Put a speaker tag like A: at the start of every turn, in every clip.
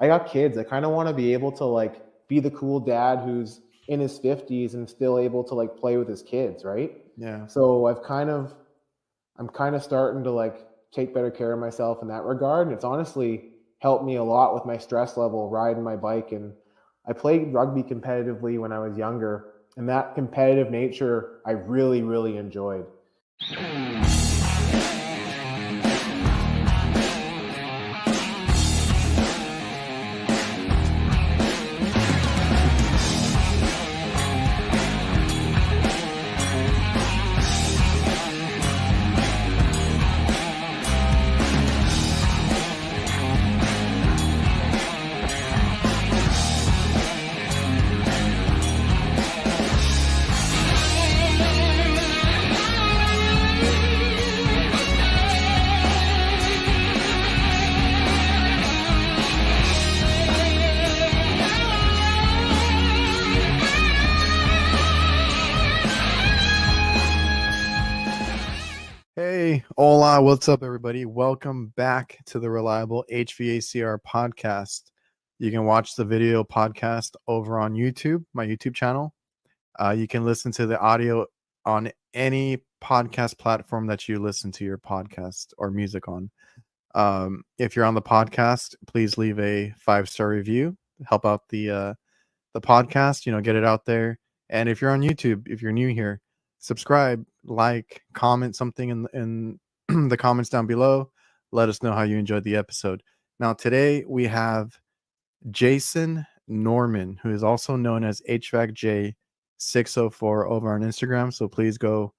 A: I got kids. I kind of want to be able to like be the cool dad who's in his 50s and still able to like play with his kids, right?
B: Yeah.
A: So I'm kind of starting to like take better care of myself in that regard. And it's honestly helped me a lot with my stress level riding my bike. And I played rugby competitively when I was younger. And that competitive nature, I really, really enjoyed.
B: Hey, hola, what's up, everybody? Welcome back to the Reliable HVACR podcast. You can watch the video podcast over on YouTube, my YouTube channel. You can listen to the audio on any podcast platform that you listen to your podcast or music on. If you're on the podcast, please leave a 5-star review. Help out the podcast, get it out there. And if you're on YouTube, if you're new here, subscribe, like, comment something in the comments down below. Let us know how you enjoyed the episode. Now, today we have Jason Norman, who is also known as HVACJAY604 over on Instagram. So please go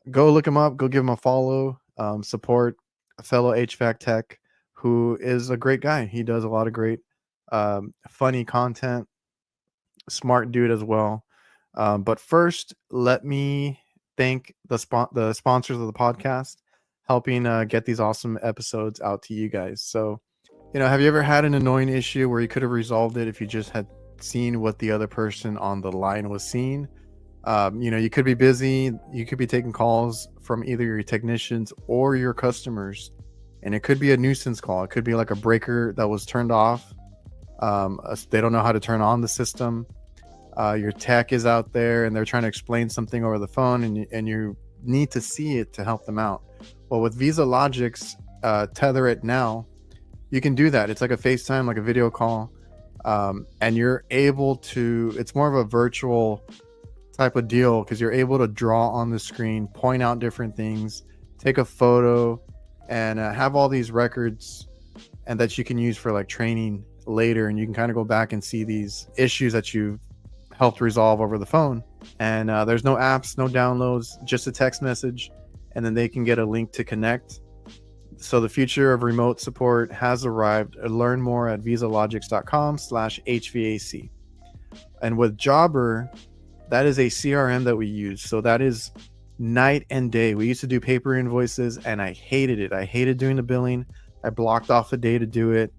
B: look him up, go give him a follow, support a fellow HVAC tech who is a great guy. He does a lot of great funny content, smart dude as well. But first, let me thank the sponsors of the podcast, helping get these awesome episodes out to you guys. So, have you ever had an annoying issue where you could have resolved it if you just had seen what the other person on the line was seeing? You could be busy, you could be taking calls from either your technicians or your customers, and it could be a nuisance call. It could be like a breaker that was turned off. They don't know how to turn on the system. Your tech is out there and they're trying to explain something over the phone, and you need to see it to help them out. Well, with VisaLogic's Tether It Now, you can do that. It's like a FaceTime, like a video call, and you're able to, it's more of a virtual type of deal because you're able to draw on the screen, point out different things, take a photo, and have all these records and that you can use for like training later, and you can kind of go back and see these issues that you've helped resolve over the phone. And there's no apps, no downloads, just a text message, and then they can get a link to connect. So the future of remote support has arrived. Learn more at visalogics.com/HVAC. And with Jobber, that is a CRM that we use. So that is night and day. We used to do paper invoices and I hated it. I hated doing the billing. I blocked off a day to do it,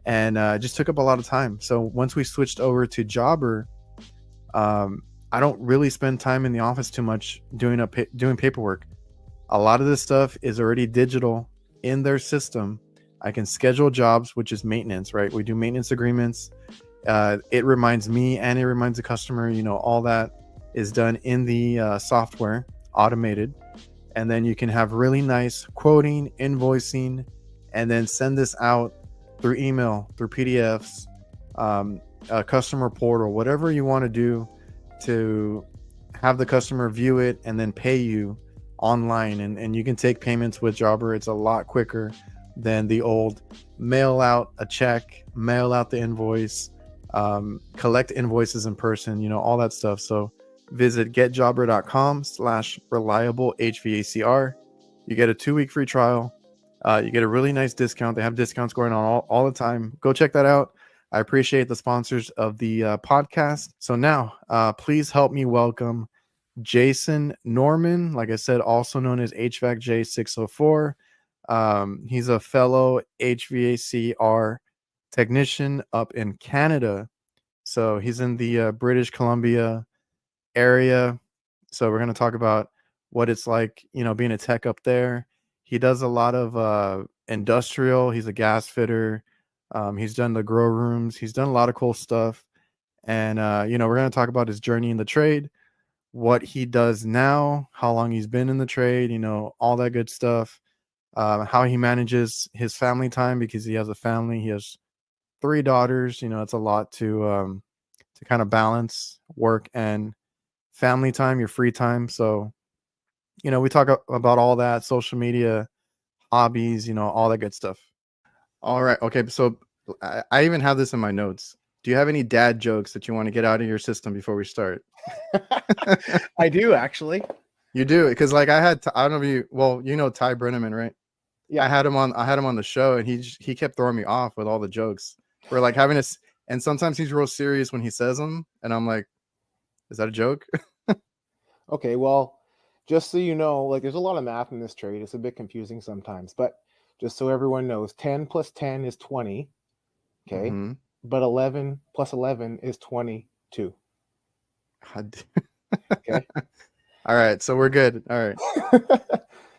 B: and it just took up a lot of time. So once we switched over to Jobber, I don't really spend time in the office too much doing paperwork. A lot of this stuff is already digital in their system. I can schedule jobs, which is maintenance, right? We do maintenance agreements. It reminds me and it reminds the customer, all that is done in the software, automated. And then you can have really nice quoting, invoicing, and then send this out through email, through PDFs, a customer portal, whatever you want to do to have the customer view it and then pay you online. And you can take payments with Jobber. It's a lot quicker than the old mail out a check, mail out the invoice, collect invoices in person, all that stuff. So visit getjobber.com/reliable HVACR. You get a 2-week free trial. You get a really nice discount. They have discounts going on all the time. Go check that out. I appreciate the sponsors of the podcast. So now, please help me welcome Jason Norman, like I said, also known as HVACJAY604. He's a fellow HVACR technician up in Canada. So he's in the British Columbia area. So we're going to talk about what it's like, being a tech up there. He does a lot of industrial. He's a gas fitter, He's done the grow rooms. He's done a lot of cool stuff. And, we're going to talk about his journey in the trade, what he does now, how long he's been in the trade, all that good stuff, how he manages his family time because he has a family. He has 3 daughters. It's a lot to kind of balance work and family time, your free time. So, we talk about all that, social media, hobbies, all that good stuff. All right. Okay. So I even have this in my notes. Do you have any dad jokes that you want to get out of your system before we start?
A: I do actually.
B: You do, because like I don't know if Ty Brenneman, right?
A: Yeah.
B: I had him on the show, and he kept throwing me off with all the jokes. We're like having this, and sometimes he's real serious when he says them, and I'm like, is that a joke?
A: Okay, well, just so you know, like there's a lot of math in this trade. It's a bit confusing sometimes, but just so everyone knows, 10 plus 10 is 20. Okay.
B: Mm-hmm.
A: But 11 plus 11 is 22. Okay.
B: All right, so we're good. All right.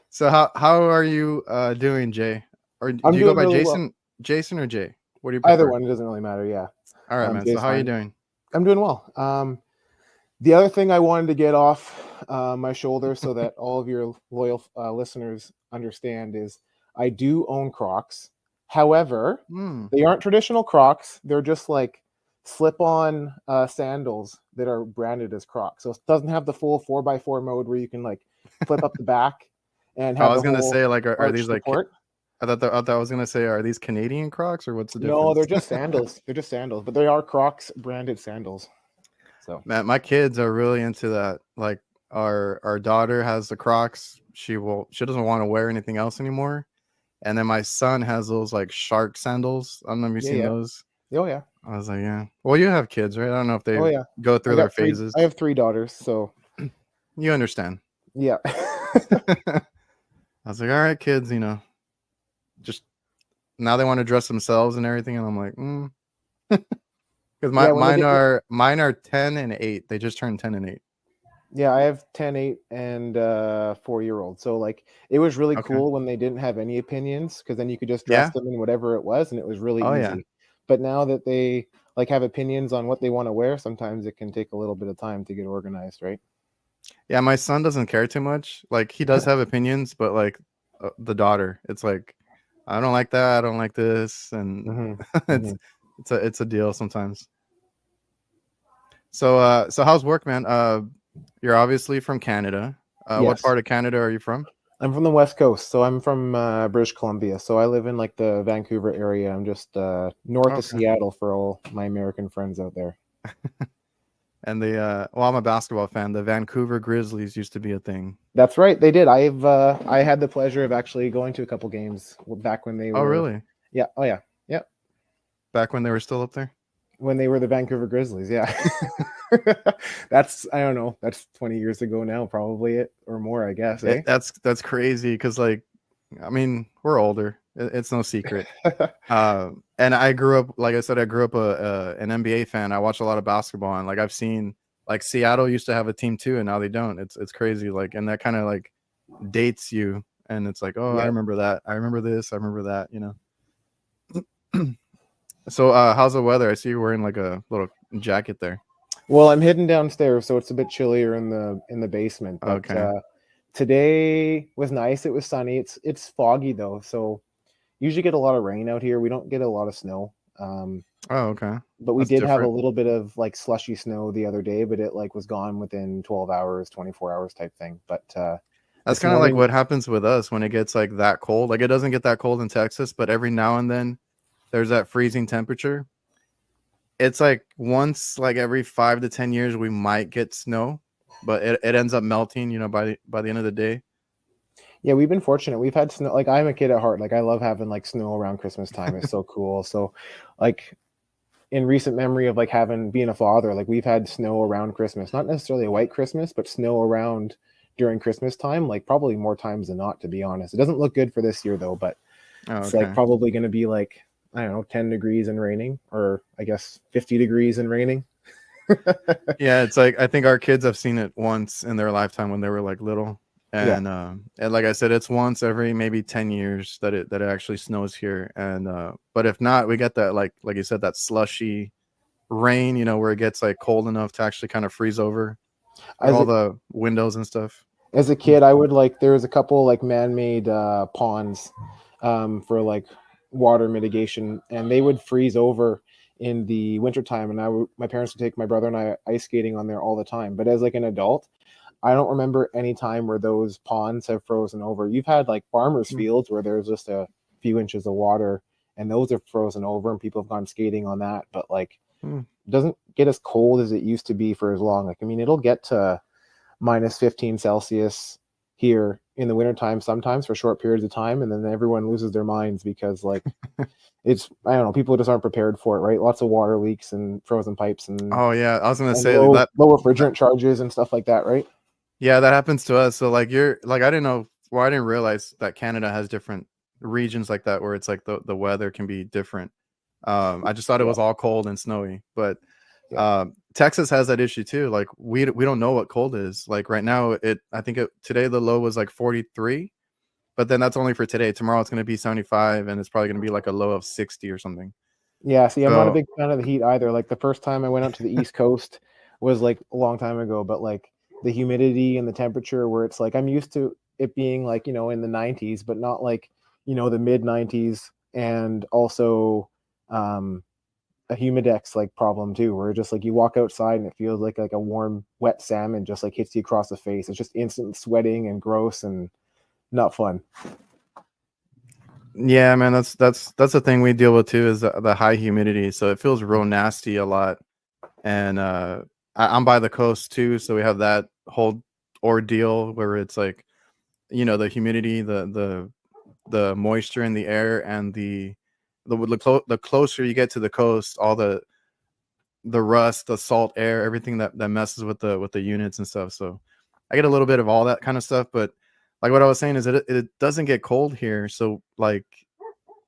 B: So how are you doing, Jay? Or do
A: I'm
B: you go
A: doing
B: by
A: really
B: Jason,
A: well.
B: Jason or Jay? What do you prefer?
A: Either one, it doesn't really matter. Yeah.
B: All right, man.
A: Jay's
B: So how are you
A: fine.
B: doing?
A: I'm doing well. The other thing I wanted to get off my shoulder so that all of your loyal listeners understand is I do own Crocs. However, they aren't traditional Crocs. They're just like slip-on sandals that are branded as Crocs. So it doesn't have the full 4x4 mode where you can like flip up the back and have
B: I was
A: the
B: gonna
A: whole
B: say, like, are
A: arch
B: these like?
A: support.
B: I thought I was gonna say, are these Canadian Crocs or what's the difference?
A: No, they're just sandals. They're just sandals, but they are Crocs branded sandals. So
B: man, my kids are really into that. Like our daughter has the Crocs. She doesn't want to wear anything else anymore. And then my son has those like shark sandals. I don't know if you've seen those.
A: Oh yeah.
B: I was like, yeah. Well, you have kids, right? I don't know if they go through their phases.
A: I have 3 daughters, so
B: You understand.
A: yeah.
B: I was like, all right, kids, just now they want to dress themselves and everything, and I'm like, because mine are 10 and 8. They just turned 10 and 8.
A: Yeah, I have 10, 8, and 4-year-old. So like it was really cool when they didn't have any opinions because then you could just dress them in whatever it was and it was really easy.
B: Yeah.
A: But now that they like have opinions on what they want to wear, sometimes it can take a little bit of time to get organized, right?
B: Yeah, my son doesn't care too much. Like he does have opinions, but like the daughter, it's like I don't like that, I don't like this, and it's a deal sometimes. So how's work, man? You're obviously from Canada.
A: Yes.
B: What part of Canada are you from?
A: I'm from the West Coast, so I'm from British Columbia. So I live in like the Vancouver area. I'm just north of Seattle for all my American friends out there.
B: And I'm a basketball fan. The Vancouver Grizzlies used to be a thing.
A: That's right, they did. I had the pleasure of actually going to a couple games back when they were.
B: Oh, really?
A: Yeah. Oh, yeah. Yeah.
B: Back when they were still up there?
A: When they were the Vancouver Grizzlies, yeah. That's, I don't know, that's 20 years ago now, probably it or more, I guess. Eh?
B: That's crazy because, like, I mean, we're older. It's no secret. And I grew up, like I said, an NBA fan. I watch a lot of basketball, and like I've seen, like Seattle used to have a team too, and now they don't. It's crazy. Like, and that kind of like dates you, and it's like, oh, yeah. I remember that. I remember this. I remember that. So, how's the weather? I see you're wearing like a little jacket there.
A: Well, I'm hidden downstairs, so it's a bit chillier in the basement. But today was nice. It was sunny. It's foggy though, so usually get a lot of rain out here. We don't get a lot of snow. But we did have a little bit of like slushy snow the other day, but it like was gone within 12 hours, 24 hours type thing. But
B: that's kind of like what happens with us when it gets like that cold. Like it doesn't get that cold in Texas, but every now and then there's that freezing temperature. It's like once like every 5 to 10 years we might get snow, but it ends up melting, by the end of the day.
A: Yeah, we've been fortunate. We've had snow. Like I'm a kid at heart. Like I love having like snow around Christmas time. It's so cool. So like in recent memory of like being a father, like we've had snow around Christmas, not necessarily a white Christmas, but snow around during Christmas time, like probably more times than not, to be honest. It doesn't look good for this year though, but it's like probably going to be like, I don't know, 10 degrees and raining, or I guess 50 degrees and raining.
B: Yeah, it's like I think our kids have seen it once in their lifetime when they were like little.
A: Yeah.
B: And like I said, it's once every maybe 10 years that it actually snows here. And but if not, we get that like you said, that slushy rain, you know, where it gets like cold enough to actually kind of freeze over like
A: As
B: all
A: a
B: the windows and stuff.
A: as a kid, I would like there was a couple like man-made ponds for like water mitigation, and they would freeze over in the wintertime, and my parents would take my brother and I ice skating on there all the time. But as like an adult, I don't remember any time where those ponds have frozen over. You've had like farmers'
B: Mm.
A: fields where there's just a few inches of water, and those are frozen over, and people have gone skating on that. But like,
B: Mm.
A: it doesn't get as cold as it used to be for as long. Like, I mean, it'll get to minus 15 Celsius here in the wintertime sometimes for short periods of time, and then everyone loses their minds because like it's I don't know, people just aren't prepared for it, right? Lots of water leaks and frozen pipes
B: Oh yeah, I was gonna
A: and
B: say that,
A: low
B: that
A: refrigerant charges and stuff like that, right?
B: yeah, that happens to us. So like you're like I didn't know well, I didn't realize that Canada has different regions like that where it's like the weather can be different. I just thought it
A: Yeah,
B: was all cold and snowy, but
A: yeah.
B: Texas has that issue too. Like we don't know what cold is. Like right now, I think today the low was like 43, but then that's only for today. Tomorrow it's going to be 75, and it's probably going to be like a low of 60 or something.
A: Yeah, see, I'm not a
B: So
A: big fan of the heat either. Like the first time I went out to the East Coast was like a long time ago, but like the humidity and the temperature where it's like I'm used to it being like, in the 90s, but not like, the mid 90s, and also um a humidex like problem too, where just like you walk outside and it feels like a warm, wet salmon just like hits you across the face. It's just instant sweating and gross and not fun.
B: yeah, man, that's the thing we deal with too is the high humidity. So it feels real nasty a lot. And I'm by the coast too, so we have that whole ordeal where it's like, the humidity, the moisture in the air, and the closer you get to the coast, all the rust, the salt air, everything that messes with the units and stuff. So I get a little bit of all that kind of stuff. But like what I was saying is that it doesn't get cold here. So like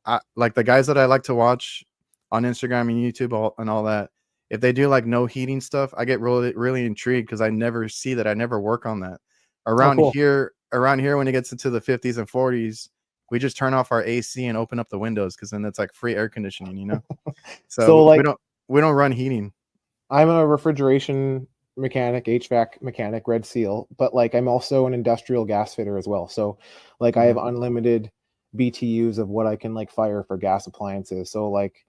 B: the guys that I like to watch on Instagram and YouTube and all that, if they do like no heating stuff, I get really really intrigued because I never see that. I never work on that.
A: Oh,
B: Around
A: cool.
B: here, when it gets into the 50s and 40s, we just turn off our AC and open up the windows because then it's like free air conditioning. So
A: So
B: we
A: like
B: don't run heating.
A: I'm a refrigeration mechanic, HVAC mechanic, Red Seal, but like I'm also an industrial gas fitter as well. So like I have
B: Mhm.
A: unlimited BTUs of what I can like fire for gas appliances. So like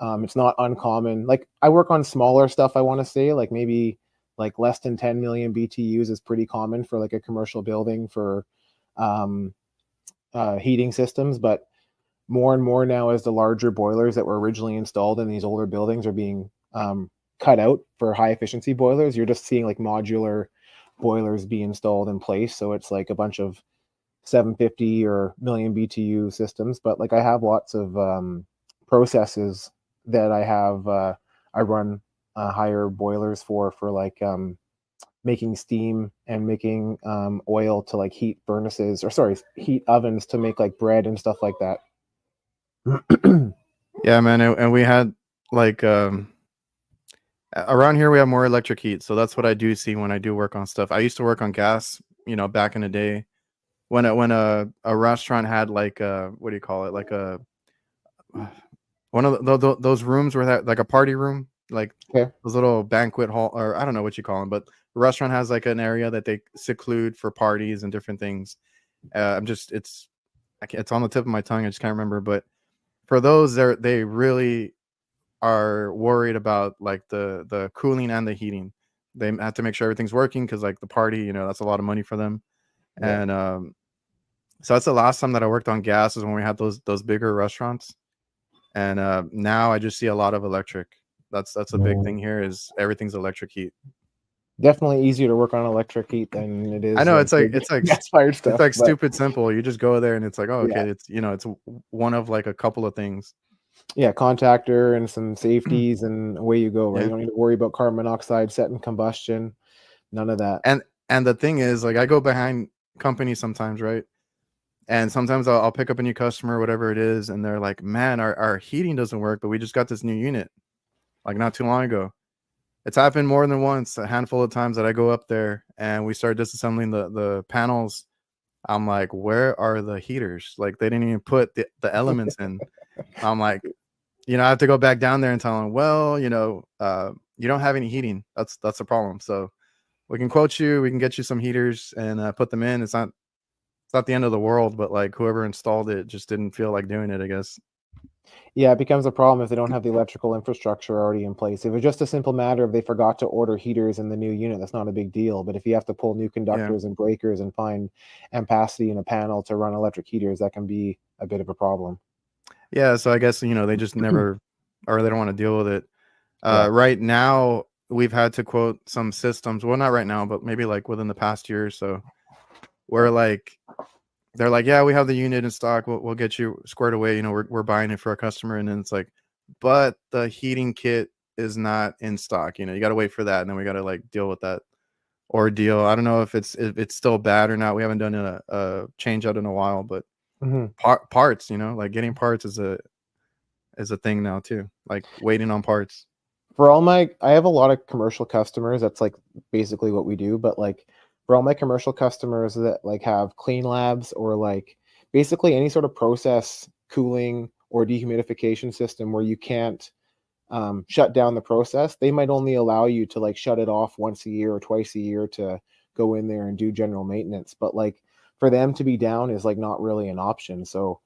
A: it's not uncommon. Like I work on smaller stuff, I want to say, like maybe like less than 10 million BTUs is pretty common for like a commercial building for um heating systems, but more and more now as the larger boilers that were originally installed in these older buildings are being cut out for high efficiency boilers, you're just seeing like modular boilers be installed in place. So it's like a bunch of 750 or million BTU systems. But like I have lots of processes that I run higher boilers for like making steam and making oil to like heat furnaces, or sorry, heat ovens to make like bread and stuff like that.
B: Yeah, man, and we had like around here we have more electric heat, so that's what I do see when I do work on stuff. I used to work on gas, back in the day when a restaurant had like what do you call it, like a one of those rooms where that like a party room, like
A: Okay.
B: those little banquet hall, or I don't know what you call them, but the restaurant has like an area that they seclude for parties and different things. I'm just it's on the tip of my tongue. I just can't remember, but for those, they really are worried about like the cooling and the heating. They have to make sure everything's working because like the party, that's a lot of money for them.
A: Yeah.
B: And so that's the last time that I worked on gas is when we had those bigger restaurants. And now I just see a lot of electric. That's a big thing here is everything's electric heat.
A: Definitely easier to work on electric heat than it
B: I
A: is
B: know
A: like
B: it's like
A: big gas fired
B: it's
A: stuff.
B: like
A: But
B: stupid simple. You just go there and it's like, oh,
A: yeah,
B: okay, it's one of like a couple of things.
A: yeah, contactor and some safeties, and away you go, right? You
B: Yeah.
A: don't need to worry about carbon monoxide setting combustion. None of that.
B: And the thing is, like, I go behind companies sometimes, right? And sometimes I'll pick up a new customer, whatever it is, and they're like, man, our heating doesn't work, but we just got this new unit like not too long ago. It's happened more than once, a handful of times that I go up there and we start disassembling the panels I'm like, where are the heaters? Like, they didn't even put the elements in. I'm like, I have to go back down there and tell them, well, you don't have any heating. That's the problem. So we can quote you, we can get you some heaters and put them in. It's not the end of the world, but like whoever installed it just didn't feel like doing it, I guess.
A: Yeah, it becomes a problem if they don't have the electrical infrastructure already in place. If it's just a simple matter of they forgot to order heaters in the new unit, that's not a big deal. But if you have to pull new
B: Yeah.
A: conductors and breakers and find ampacity in a panel to run electric heaters, that can be a bit of a problem.
B: Yeah. So I guess, they just never, or they don't want to deal with it.
A: Yeah.
B: Right now, we've had to quote some systems. Well, not right now, but maybe like within the past year or so, where like they're like, yeah, we have the unit in stock. We'll get you squared away. We're buying it for our customer, and then it's like, but the heating kit is not in stock. You got to wait for that, and then we got to like deal with that ordeal. I don't know if it's still bad or not. We haven't done a change out in a while, but
A: Hmm.
B: parts, like getting parts is a thing now too. Like waiting on parts.
A: For all my, I have a lot of commercial customers. That's like basically what we do. But like for all my commercial customers that like have clean labs or like basically any sort of process cooling or dehumidification system where you can't shut down the process, they might only allow you to like shut it off once a year or twice a year to go in there and do general maintenance. But like for them to be down is like not really an option. So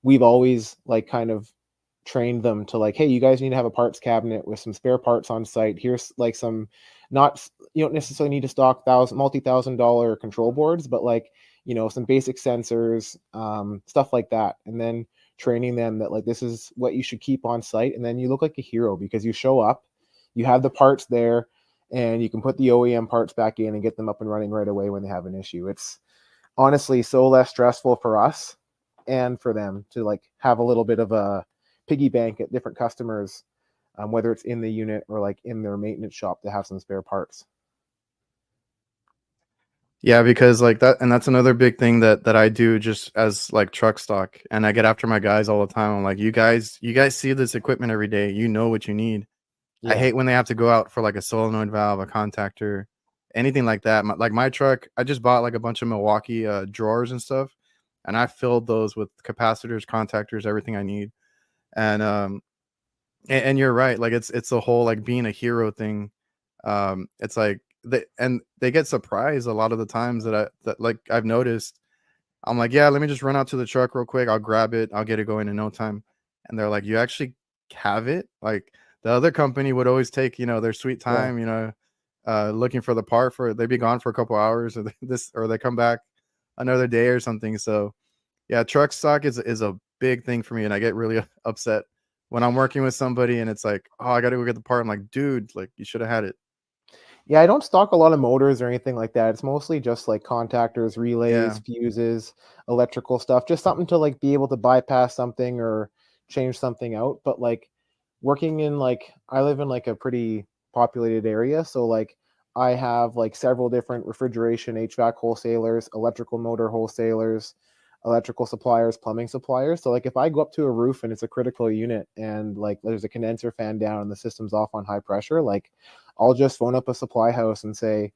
A: we've always like kind of trained them to like, hey, you guys need to have a parts cabinet with some spare parts on site. Here's like some, not, you don't necessarily need to stock multi-thousand-dollar control boards, but like, some basic sensors, stuff like that. And then training them that like this is what you should keep on site, and then you look like a hero because you show up, you have the parts there, and you can put the OEM parts back in and get them up and running right away when they have an issue. It's honestly so less stressful for us and for them to like have a little bit of a piggy bank at different customers, whether it's in the unit or like in their maintenance shop, to have some spare parts.
B: Yeah, because like that, and that's another big thing that I do just as like truck stock, and I get after my guys all the time. I'm like, you guys see this equipment every day. You know what you need. I
A: Yeah.
B: hate when they have to go out for like a solenoid valve, a contactor, anything like that. Like my truck, I just bought like a bunch of Milwaukee drawers and stuff, and I filled those with capacitors, contactors, everything I need. And you're right, like it's the whole like being a hero thing. It's like they get surprised a lot of the times that like I've noticed. I'm like, yeah, let me just run out to the truck real quick. I'll grab it. I'll get it going in no time. And they're like, you actually have it? Like the other company would always take, their sweet
A: Yeah.
B: time, looking for the part for it. They'd be gone for a couple hours or or they come back another day or something. So yeah, truck stock is a big thing for me, and I get really upset when I'm working with somebody and it's like, oh, I got to go get the part. I'm like, dude, like you should have had it.
A: Yeah, I don't stock a lot of motors or anything like that. It's mostly just like contactors, relays,
B: Yeah,
A: fuses, electrical stuff, just something to like be able to bypass something or change something out. But like working in like, I live in like a pretty populated area, so like I have like several different refrigeration, HVAC wholesalers, electrical motor wholesalers, electrical suppliers, plumbing suppliers. So like if I go up to a roof and it's a critical unit and like there's a condenser fan down and the system's off on high pressure, like I'll just phone up a supply house and say,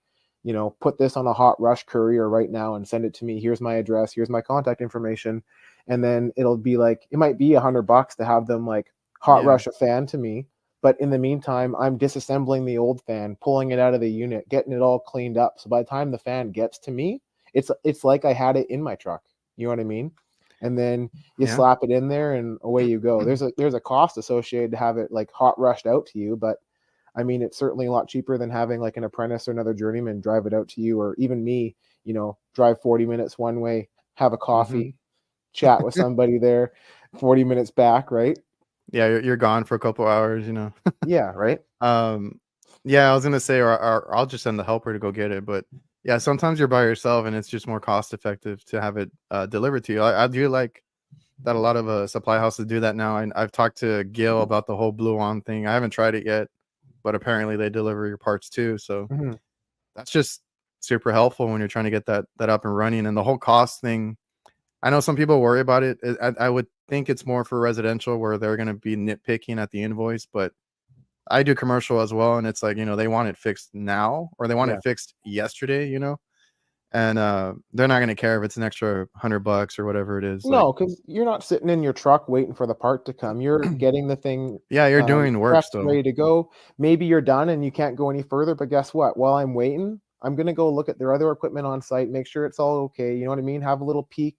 A: put this on a hot rush courier right now and send it to me. Here's my address. Here's my contact information. And then it'll be like, it might be $100 to have them like hot
B: yeah,
A: rush a fan to me. But in the meantime, I'm disassembling the old fan, pulling it out of the unit, getting it all cleaned up. So by the time the fan gets to me, it's like I had it in my truck. You know what I mean? And then you
B: yeah,
A: slap it in there and away you go. There's a cost associated to have it like hot rushed out to you, but I mean, it's certainly a lot cheaper than having like an apprentice or another journeyman drive it out to you, or even me, drive 40 minutes one way, have a
B: hmm
A: coffee, chat with somebody there, 40 minutes back, right?
B: yeah. You're gone for a couple hours.
A: Yeah, right.
B: um, yeah, I was gonna say, or I'll just send the helper to go get it. But yeah, sometimes you're by yourself, and it's just more cost effective to have it delivered to you. I do like that a lot of supply houses do that now. I've talked to Gil about the whole Blue On thing. I haven't tried it yet, but apparently they deliver your parts too. So
A: Hmm.
B: that's just super helpful when you're trying to get that up and running. And the whole cost thing, I know some people worry about it. I would think it's more for residential where they're going to be nitpicking at the invoice, but I do commercial as well. And it's like, they want it fixed now or they want
A: Yeah.
B: it fixed yesterday. and they're not gonna care if it's an extra $100 or whatever it is. Like,
A: No, because you're not sitting in your truck waiting for the part to come. You're getting the thing
B: yeah, you're doing work
A: prepped,
B: still.
A: ready to go. Maybe you're done and you can't go any further, but guess what? While I'm waiting, I'm gonna go look at their other equipment on site, make sure it's all okay. You know what I mean? Have a little peek,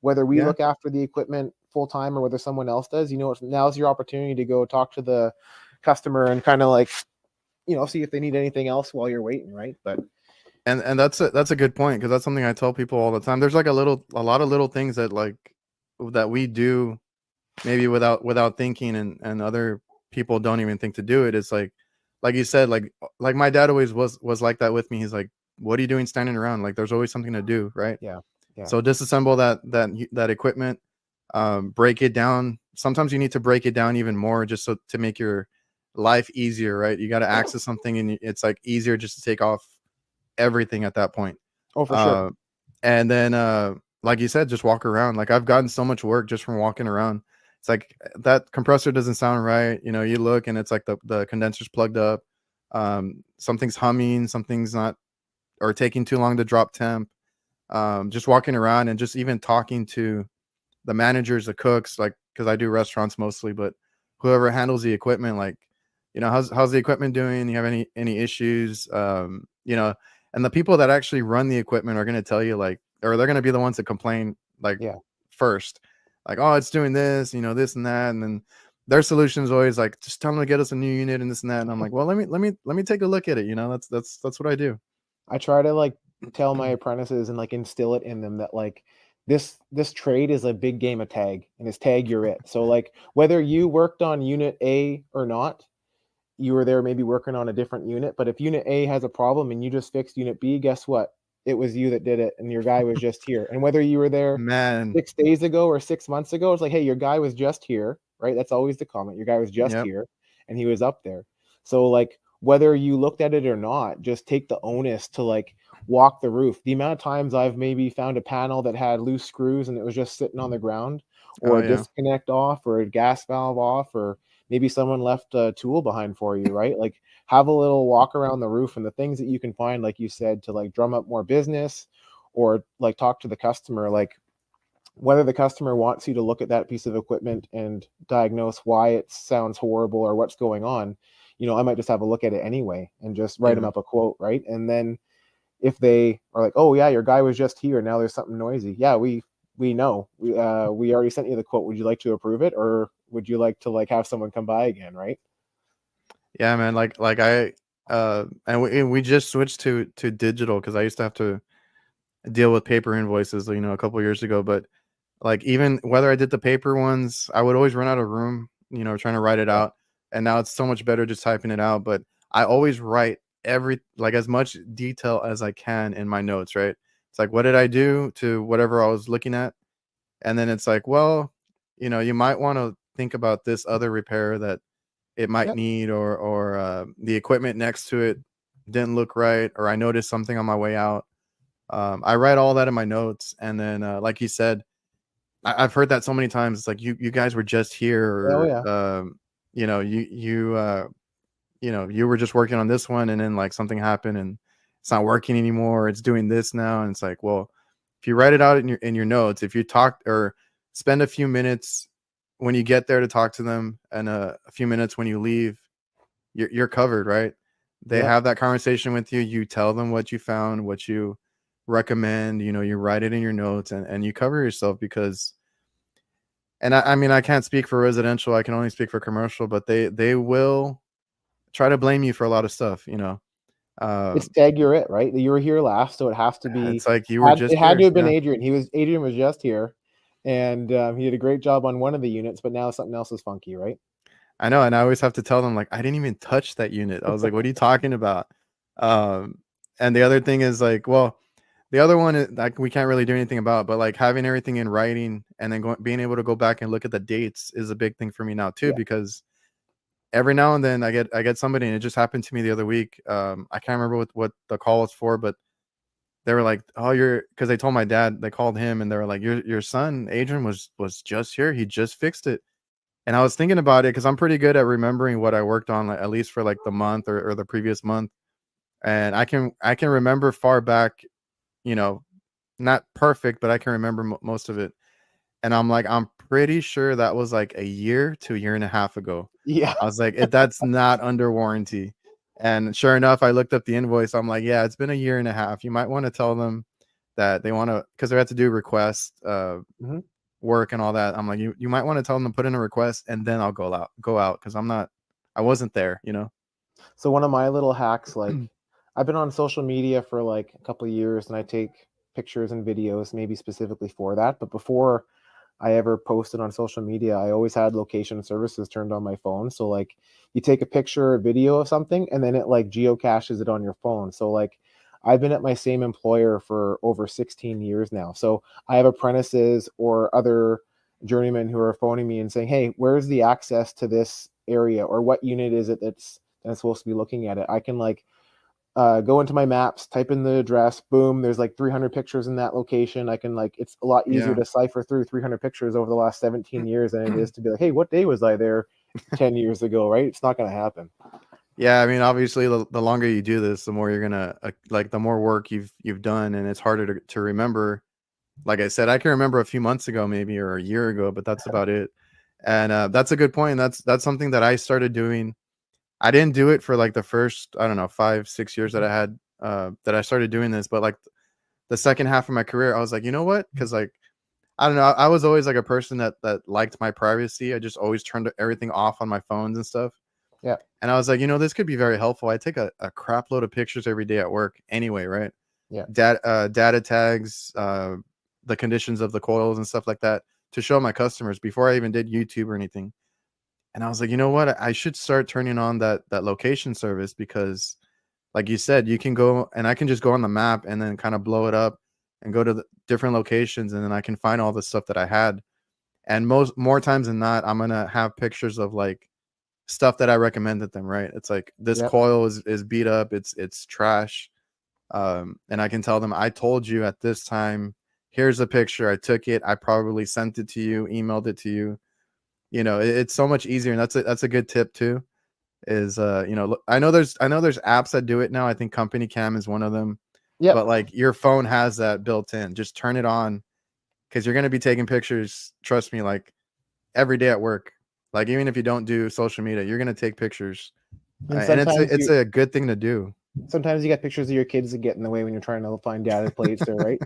A: whether we
B: Yeah.
A: look after the equipment full time or whether someone else does. You know, now's your opportunity to go talk to the customer and kind of like, see if they need anything else while you're waiting, right? But
B: And that's a good point, because that's something I tell people all the time. There's like a lot of little things that that we do maybe without thinking, and other people don't even think to do it. It's like you said, like my dad always was like that with me. He's like, what are you doing standing around? Like, there's always something to do, right?
A: yeah, yeah.
B: So disassemble that equipment, break it down. Sometimes you need to break it down even more, just so to make your life easier, right? You got to access something, and it's like easier just to take off everything at that point.
A: Oh, for sure.
B: Uh, and then, like you said, just walk around. Like, I've gotten so much work just from walking around. It's like that compressor doesn't sound right. You know, you look and it's like the condenser's plugged up. Something's humming, something's not, or taking too long to drop temp. Just walking around and just even talking to the managers, the cooks, like, because I do restaurants mostly, but whoever handles the equipment, like, how's the equipment doing? You have any issues? And the people that actually run the equipment are going to tell you, like, or they're going to be the ones that complain, like,
A: Yeah.
B: first, like, oh, it's doing this, this and that, and then their solution is always like, just tell them to get us a new unit and this and that. And I'm like, well, let me take a look at it. That's what I do.
A: I try to like tell my apprentices and like instill it in them that like this trade is a big game of tag, and it's tag you're it. So like whether you worked on unit A or not, you were there maybe working on a different unit, but if unit A has a problem and you just fixed unit B, guess what? It was you that did it and your guy was just here. And whether you were there
B: Man,
A: 6 days ago or 6 months ago, it's like, hey, your guy was just here, right? That's always the comment. Your guy was just
B: yep.
A: here and he was up there. So like whether you looked at it or not, just take the onus to like walk the roof. The amount of times I've maybe found a panel that had loose screws and it was just sitting on the ground, or
B: Oh
A: a
B: yeah.
A: disconnect off, or a gas valve off, or maybe someone left a tool behind for you, right? Like have a little walk around the roof and the things that you can find, like you said, to like drum up more business or like talk to the customer, like whether the customer wants you to look at that piece of equipment and diagnose why it sounds horrible or what's going on. I might just have a look at it anyway and just write them
B: Yeah.
A: up a quote, right? And then if they are like, oh yeah, your guy was just here, now there's something noisy, yeah, we know, we already sent you the quote, would you like to approve it, or would you like to like have someone come by again, right?
B: Yeah, man. Like I and we just switched to digital, because I used to have to deal with paper invoices, a couple years ago. But like, even whether I did the paper ones, I would always run out of room, trying to write it
A: Yeah,
B: out. And now it's so much better just typing it out. But I always write like as much detail as I can in my notes, right? It's like, what did I do to whatever I was looking at? And then it's like, well, you might want to think about this other repair that it might
A: yeah,
B: need, or the equipment next to it didn't look right, or I noticed something on my way out. I write all that in my notes, and then, like you said, I've heard that so many times. It's like, you guys were just here,
A: oh
B: or
A: yeah,
B: you were just working on this one, and then like something happened and it's not working anymore. It's doing this now, and it's like, well, if you write it out in your notes, if you talk or spend a few minutes when you get there to talk to them, and a few minutes when you leave, you're covered, right? They
A: yeah.
B: have that conversation with you. You tell them what you found, what you recommend. You write it in your notes, and you cover yourself, because. And I mean, I can't speak for residential. I can only speak for commercial, but they will try to blame you for a lot of stuff.
A: It's
B: Um,
A: tag you're it, right? You were here last, so it has to
B: it's
A: be,
B: like, you were
A: it
B: just
A: had to
B: here.
A: have been
B: Yeah,
A: Adrian. Adrian was just here, and he did a great job on one of the units, but now something else is funky, right?
B: I know. And I always have to tell them, like, I didn't even touch that unit. I was like, what are you talking about? Um, and the other thing is, like, well, the other one is like, we can't really do anything about, but like having everything in writing, and then being able to go back and look at the dates is a big thing for me now too,
A: Yeah,
B: because every now and then I get somebody, and it just happened to me the other week. I can't remember what the call was for, but they were like, oh, because they told my dad, they called him, and they were like, your son Adrian was just here, he just fixed it. And I was thinking about it, because I'm pretty good at remembering what I worked on, like, at least for like the month, or the previous month. And I can remember far back, you know, not perfect, but I can remember most of it. And I'm like, I'm pretty sure that was like a year to a year and a half ago.
A: Yeah.
B: I was like, that's not under warranty. And sure enough, I looked up the invoice. I'm like, yeah, it's been a year and a half. You might want to tell them that they want to, because they have to do request
A: Mhm.
B: work and all that. I'm like, you might want to tell them to put in a request, and then I'll go out because I wasn't there, you know.
A: So one of my little hacks, like I've been on social media for like a couple of years and I take pictures and videos maybe specifically for that. But before I ever posted on social media, I always had location services turned on my phone. So like you take a picture or video of something and then it like geocaches it on your phone. So like I've been at my same employer for over 16 years now. So I have apprentices or other journeymen who are phoning me and saying, "Hey, where's the access to this area or what unit is it that's supposed to be looking at it?" I can like go into my maps, type in the address, boom, there's like 300 pictures in that location. I can like, it's a lot easier
B: Yeah.
A: to cipher through 300 pictures over the last 17 years than it is to be like, hey, what day was I there 10 years ago, right? It's not going to happen.
B: Yeah, I mean, obviously, the longer you do this, the more you're gonna like the more work you've done, and it's harder to remember. Like I said, I can remember a few months ago, maybe, or a year ago, but that's about it. And that's a good point. That's something that I started doing. I didn't do it for like the first, I don't know, 5, 6 years that I had that I started doing this, but like the second half of my career, I was like, you know what? Because like I don't know, I was always like a person that liked my privacy. I just always turned everything off on my phones and stuff.
A: Yeah.
B: And I was like, this could be very helpful. I take a crap load of pictures every day at work anyway, right?
A: Yeah.
B: Data tags, the conditions of the coils and stuff like that to show my customers before I even did YouTube or anything. And I was like, you know what? I should start turning on that location service because, like you said, you can go and I can just go on the map and then kind of blow it up and go to the different locations and then I can find all the stuff that I had. And more times than not, I'm gonna have pictures of like stuff that I recommended them, right? It's like this
A: Yep.
B: coil is beat up, it's trash. And I can tell them I told you at this time, here's a picture, I took it, I probably sent it to you, emailed it to you. It's so much easier, and that's a good tip too. Is I know there's apps that do it now. I think Company Cam is one of them, but
A: Yep.
B: like your phone has that built in. Just turn it on because you're gonna be taking pictures. Trust me, like every day at work. Like even if you don't do social media, you're gonna take pictures,
A: And
B: and it's a good thing to do.
A: sometimes you got pictures of your kids that get in the way when you're trying to find data plates there, right?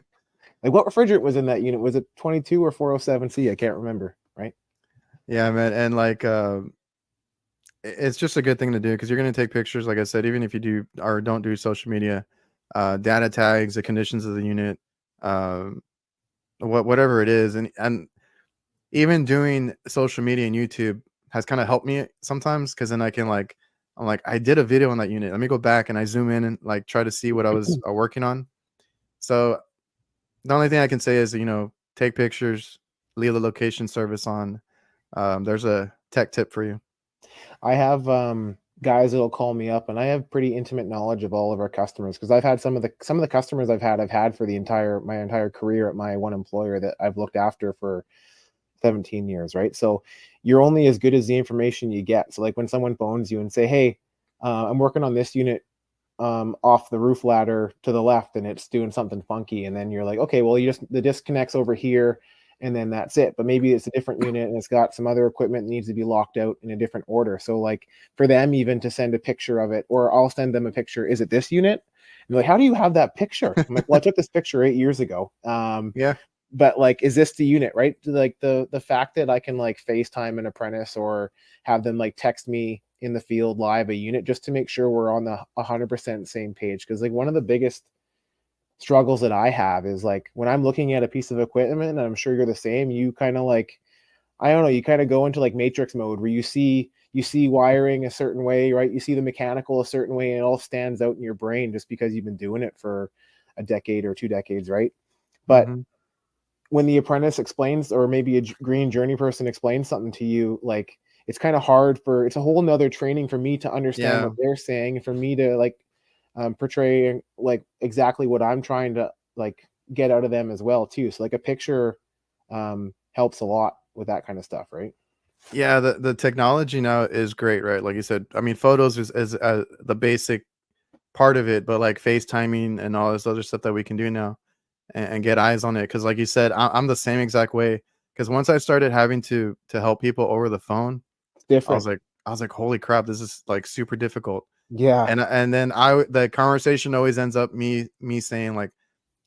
A: Like what refrigerant was in that unit? Was it 22 or 407C? I can't remember, right?
B: Yeah, man, and like it's just a good thing to do because you're gonna take pictures. Like I said, even if you do or don't do social media, data tags, the conditions of the unit, um, whatever it is, and even doing social media and YouTube has kind of helped me sometimes because then I can like I'm like I did a video on that unit. Let me go back and I zoom in and like try to see what I was working on. So the only thing I can say is take pictures, leave the location service on. There's a tech tip for you.
A: I have guys that'll call me up, and I have pretty intimate knowledge of all of our customers because I've had some of the customers I've had for my entire career at my one employer that I've looked after for 17 years, right? So you're only as good as the information you get. So like when someone phones you and say, "Hey, I'm working on this unit off the roof ladder to the left and it's doing something funky," and then you're like, "Okay, well, the disconnects over here and then that's it." But maybe it's a different unit and it's got some other equipment that needs to be locked out in a different order. So like for them even to send a picture of it, or I'll send them a picture, "Is it this unit?" And they're like, "How do you have that picture?" I'm like, "Well, I took this picture 8 years ago.
B: Yeah.
A: But like, is this the unit?" Right? Like the fact that I can like FaceTime an apprentice or have them like text me in the field live a unit just to make sure we're on the 100% same page. Because like one of the biggest struggles that I have is like when I'm looking at a piece of equipment, and I'm sure you're the same, you kind of like, I don't know, you kind of go into like matrix mode where you see wiring a certain way, right? You see the mechanical a certain way, and it all stands out in your brain just because you've been doing it for a decade or 2 decades, right? But
B: Hmm.
A: when the apprentice explains, or maybe a green journey person explains something to you, like it's kind of hard it's a whole nother training for me to understand
B: Yeah.
A: what they're saying and for me to like portray like exactly what I'm trying to like get out of them as well too. So like a picture helps a lot with that kind of stuff, right?
B: Yeah, the technology now is great, right? Like you said, I mean, photos is the basic part of it, but like FaceTiming and all this other stuff that we can do now. and get eyes on it. Because like you said, I'm the same exact way. Because once I started having to help people over the phone,
A: It's different.
B: I was like, holy crap, this is like super difficult.
A: Yeah.
B: And then the conversation always ends up me saying like,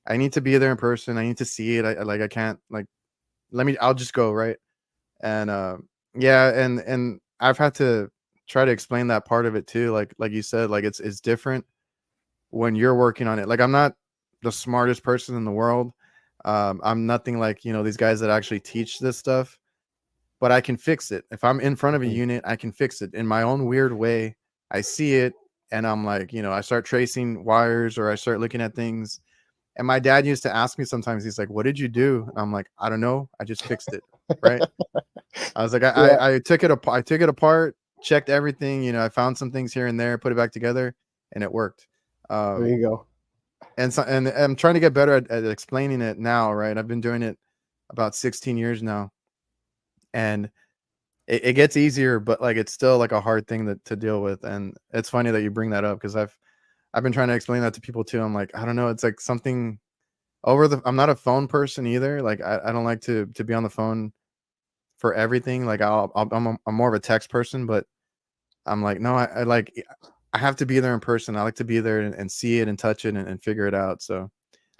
B: I need to be there in person. I need to see it. I can't like, I'll just go, right. And yeah, and I've had to try to explain that part of it too. Like you said, like it's different when you're working on it. Like I'm not the smartest person in the world. I'm nothing like, these guys that actually teach this stuff, but I can fix it. If I'm in front of a
A: Mhm.
B: unit, I can fix it in my own weird way. I see it and I'm like, I start tracing wires or I start looking at things. And my dad used to ask me sometimes, he's like, what did you do? And I'm like, I don't know. I just fixed it. Right. I was like,
A: Yeah.
B: I took it apart. I took it apart, checked everything. I found some things here and there, put it back together, and it worked.
A: There
B: Um,
A: you go.
B: and I'm trying to get better at explaining it now. Right, I've been doing it about 16 years now, and it gets easier, but like it's still like a hard thing to deal with. And it's funny that you bring that up because I've been trying to explain that to people too. I'm like, I don't know, it's like something over the. I'm not a phone person either. Like I don't like to be on the phone for everything. Like I'm more of a text person, but I'm like, no, I like, I have to be there in person. I like to be there and see it and touch it and figure it out. So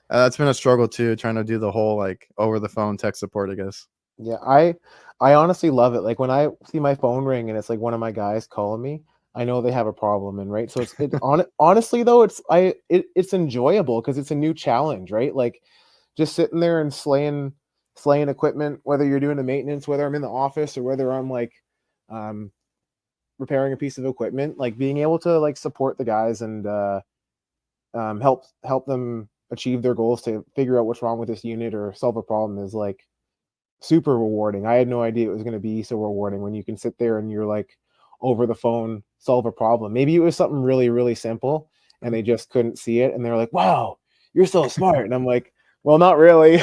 B: that's been a struggle too, trying to do the whole like over the phone tech support, I guess.
A: Yeah, I honestly love it. Like when I see my phone ring and it's like one of my guys calling me, I know they have a problem, and right. So honestly though, it's enjoyable because it's a new challenge, right? Like just sitting there and slaying equipment, whether you're doing the maintenance, whether I'm in the office or whether I'm like um repairing a piece of equipment, like being able to like support the guys and help them achieve their goals to figure out what's wrong with this unit or solve a problem is like super rewarding. I had no idea it was going to be so rewarding when you can sit there and you're like over the phone solve a problem. Maybe it was something really really simple and they just couldn't see it and they're like, "Wow, you're so smart." And I'm like, "Well, not really."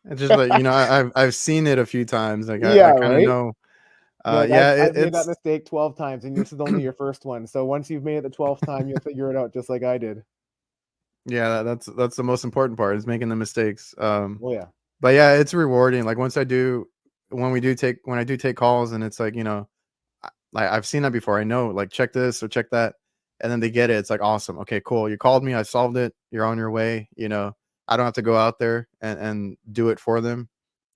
B: It's just like, I've seen it a few times. Like
A: Yeah,
B: I kind of
A: right?
B: know.
A: You're like,
B: Yeah,
A: I've made that
B: it's
A: mistake 12 times and this is only your first one. So once you've made it the 12th time, you'll figure it out just like I did.
B: yeah, that's the most important part is making the mistakes.
A: Oh yeah.
B: But yeah, it's rewarding. Like when I do take calls and it's like, like I've seen that before. I know, like check this or check that, and then they get it. It's like awesome. Okay, cool. You called me. I solved it. You're on your way. I don't have to go out there and do it for them.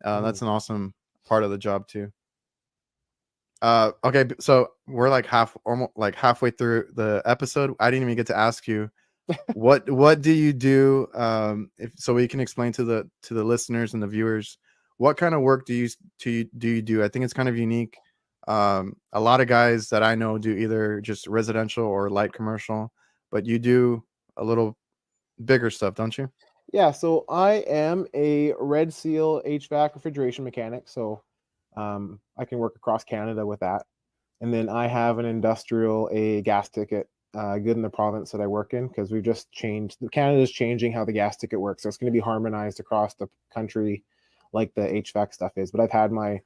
A: Mhm.
B: That's an awesome part of the job too. Okay, so we're like almost like halfway through the episode. I didn't even get to ask you what do you do, if so we can explain to the listeners and the viewers what kind of work do you do. I think it's kind of unique. A lot of guys that I know do either just residential or light commercial, but you do a little bigger stuff, don't you?
A: Yeah, so I am a Red Seal HVAC refrigeration mechanic, so I can work across Canada with that. And then I have an industrial, a gas ticket, good in the province that I work in because we've just changed. Canada's changing how the gas ticket works, so it's going to be harmonized across the country, like the HVAC stuff is. But I've had my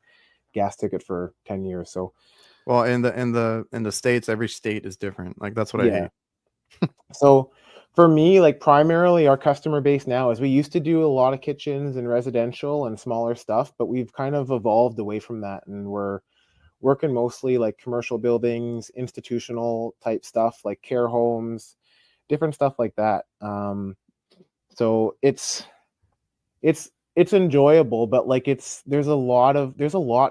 A: gas ticket for 10 years, so
B: Well, in the states, every state is different. Like that's what I
A: yeah.
B: hate.
A: So for me, like primarily our customer base now is we used to do a lot of kitchens and residential and smaller stuff, but we've kind of evolved away from that and we're working mostly like commercial buildings, institutional type stuff like care homes, different stuff like that. So it's enjoyable, but like there's a lot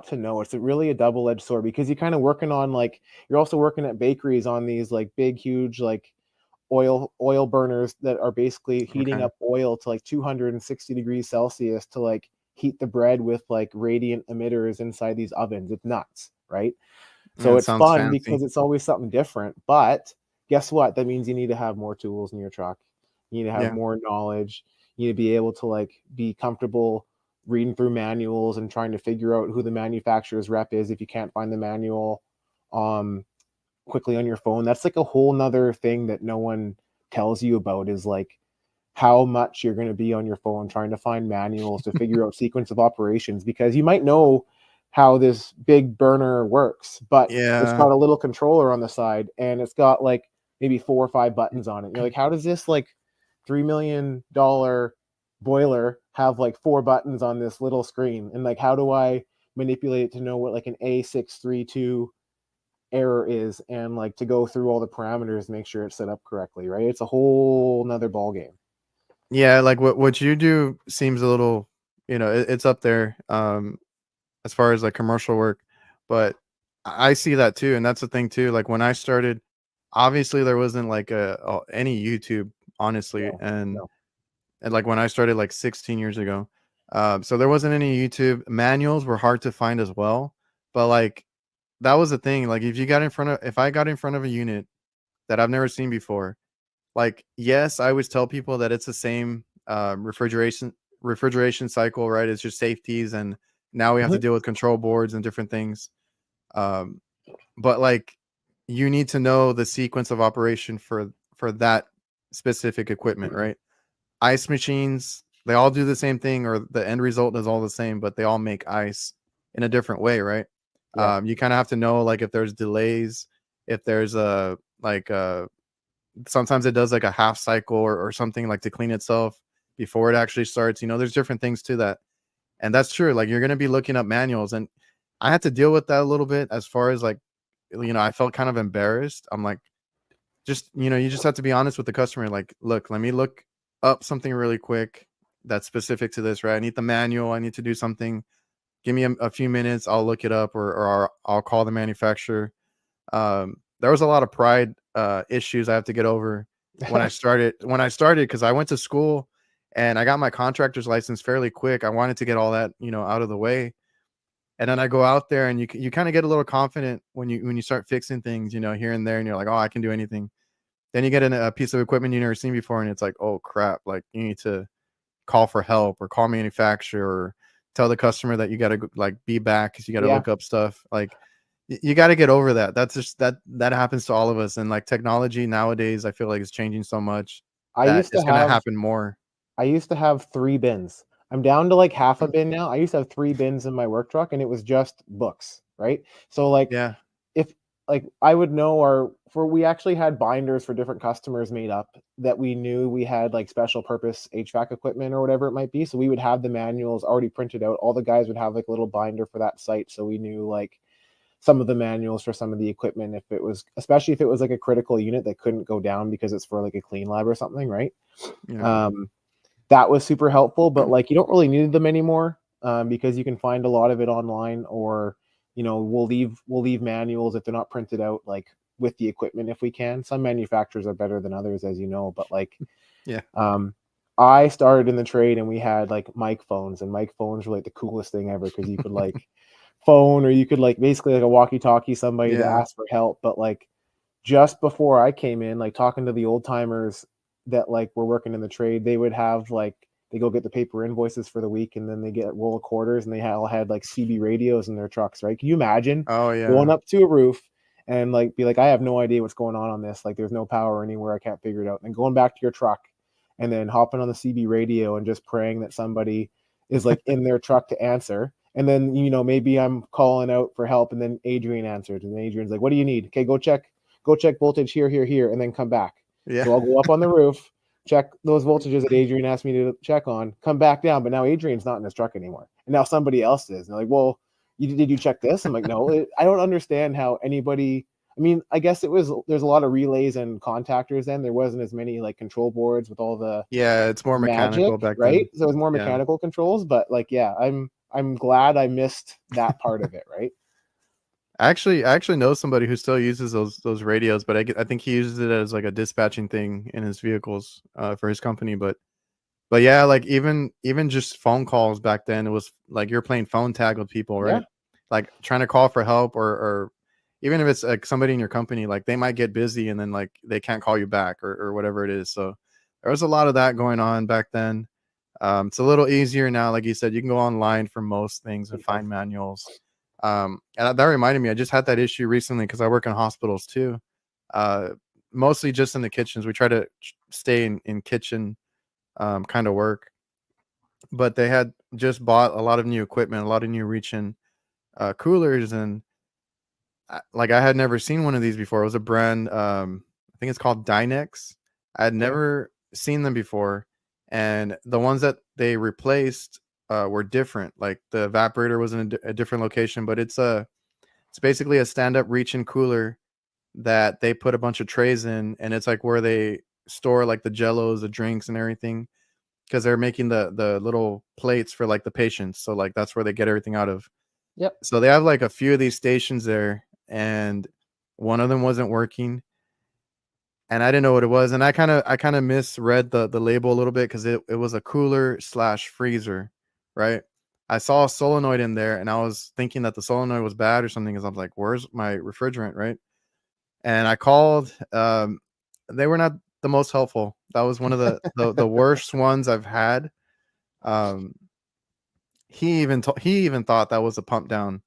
A: to know. It's really a double-edged sword because you're kind of working on like you're also working at bakeries on these like big huge like oil burners that are basically heating
B: Okay.
A: up oil to like 260 degrees Celsius to like heat the bread with like radiant emitters inside these ovens. It's nuts, right?
B: Yeah,
A: So
B: it
A: it's
B: sounds
A: fun
B: fancy.
A: because it's always something different. But guess what? That means you need to have more tools in your truck. You need to have
B: Yeah.
A: more knowledge. You need to be able to like be comfortable reading through manuals and trying to figure out who the manufacturer's rep is if you can't find the manual um quickly on your phone. That's like a whole nother thing that no one tells you about is like how much you're going to be on your phone trying to find manuals to figure out sequence of operations because you might know how this big burner works, but it's
B: Yeah.
A: got a little controller on the side and it's got like maybe 4 or 5 buttons on it. You're like, how does this like $3 million boiler have like 4 buttons on this little screen, and like how do I manipulate it to know what like an A632 error is, and like to go through all the parameters, make sure it's set up correctly, right? It's a whole nother ball game.
B: Yeah, like what you do seems a little, it's up there as far as like commercial work, but I see that too, and that's the thing too. Like when I started, obviously there wasn't like any YouTube, honestly,
A: No,
B: and
A: no.
B: like when I started like 16 years ago, so there wasn't any YouTube. Manuals were hard to find as well, but like that was the thing. Like if I got in front of a unit that I've never seen before, like, yes, I always tell people that it's the same refrigeration cycle, right? It's just safeties, and now we have to
A: Mhm.
B: deal with control boards and different things. Um, but like, you need to know the sequence of operation for that specific equipment, right? Ice machines, they all do the same thing, or the end result is all the same, but they all make ice in a different way, right?
A: Yeah.
B: You kind of have to know like if there's delays, if there's a like sometimes it does like a half cycle or something like to clean itself before it actually starts. There's different things to that. And that's true. Like you're going to be looking up manuals, and I had to deal with that a little bit as far as like, I felt kind of embarrassed. I'm like, you just have to be honest with the customer. Like, look, let me look up something really quick that's specific to this, right? I need the manual. I need to do something. Give me a few minutes. I'll look it up, or I'll call the manufacturer. There was a lot of pride issues I have to get over when I started because I went to school and I got my contractor's license fairly quick. I wanted to get all that out of the way, and then I go out there and you kind of get a little confident when you start fixing things here and there, and you're like, oh, I can do anything. Then you get in a piece of equipment you've never seen before, and it's like, oh crap, like you need to call for help or call manufacturer or tell the customer that you got to like be back because you got to
A: Yeah.
B: look up stuff. Like you got to get over that. That's just that happens to all of us. And like technology nowadays, I feel like is changing so much
A: I
B: that
A: used to
B: it's going to
A: have
B: happen more.
A: I used to have 3 bins. I'm down to like half a bin now. I used to have 3 bins in my work truck, and it was just books, right? So like
B: Yeah.
A: if like I would know our for we actually had binders for different customers made up that we knew we had like special purpose HVAC equipment or whatever it might be. So we would have the manuals already printed out. All the guys would have like a little binder for that site. So we knew like some of the manuals for some of the equipment if it was, especially if it was like a critical unit that couldn't go down because it's for like a clean lab or something, right?
B: Yeah.
A: Um, that was super helpful, but like you don't really need them anymore because you can find a lot of it online, or we'll leave manuals if they're not printed out like with the equipment if we can. Some manufacturers are better than others, as you know, but like
B: Yeah.
A: um, I started in the trade and we had like mic phones, and mic phones were like the coolest thing ever because you could like phone, or you could like basically like a walkie-talkie somebody to
B: Yeah.
A: ask for help. But like just before I came in, like talking to the old timers that like were working in the trade, they would have like they go get the paper invoices for the week, and then they get a roll of quarters, and they all had like CB radios in their trucks, right? Can you imagine
B: Oh
A: going
B: yeah.
A: up to a roof and like be like, I have no idea what's going on this. Like, there's no power anywhere. I can't figure it out. And going back to your truck and then hopping on the CB radio and just praying that somebody is like in their truck to answer. And then, maybe I'm calling out for help, and then Adrian answers, and Adrian's like, what do you need? Okay, go check voltage here, here, here, and then come back.
B: Yeah.
A: So I'll go up on the roof, check those voltages that Adrian asked me to check on, come back down. But now Adrian's not in his truck anymore. And now somebody else is. And they're like, well, did you check this? I'm like, no, I don't understand how anybody. I mean, I guess there's a lot of relays and contactors then. There wasn't as many like control boards with all the
B: Yeah. It's more
A: magic,
B: mechanical back
A: right?
B: then.
A: So it was more
B: Yeah.
A: mechanical controls. But like, yeah, I'm glad I missed that part of it, right?
B: I actually know somebody who still uses those radios, but I think he uses it as like a dispatching thing in his vehicles for his company. But yeah, like even just phone calls back then, it was like you're playing phone tag with people,
A: Yeah.
B: right? Like trying to call for help, or even if it's like somebody in your company, like they might get busy and then like they can't call you back, or whatever it is. So there was a lot of that going on back then. It's a little easier now, like you said, you can go online for most things and
A: Yeah.
B: find manuals. And that reminded me, I just had that issue recently because I work in hospitals too. Uh, Mostly just in the kitchens. We try to stay in kitchen kind of work, but they had just bought a lot of new equipment, a lot of new reach-in coolers, and like I had never seen one of these before. It was a brand, I think it's called Dynex. I had
A: Okay.
B: never seen them before, and the ones that they replaced were different. Like the evaporator was in a different location, but it's basically a stand-up reach-in cooler that they put a bunch of trays in, and it's like where they store like the jellos, the drinks, and everything, because they're making the little plates for like the patients. So like that's where they get everything out of.
A: Yep.
B: So they have like a few of these stations there, and one of them wasn't working, and I didn't know what it was, and I kind of misread the label a little bit because it was a cooler slash freezer, right? I saw a solenoid in there, and I was thinking that the solenoid was bad or something, because I was like, "Where's my refrigerant?" Right? And I called. They were not the most helpful. That was one of the worst ones I've had. Um, he even thought that was a pump down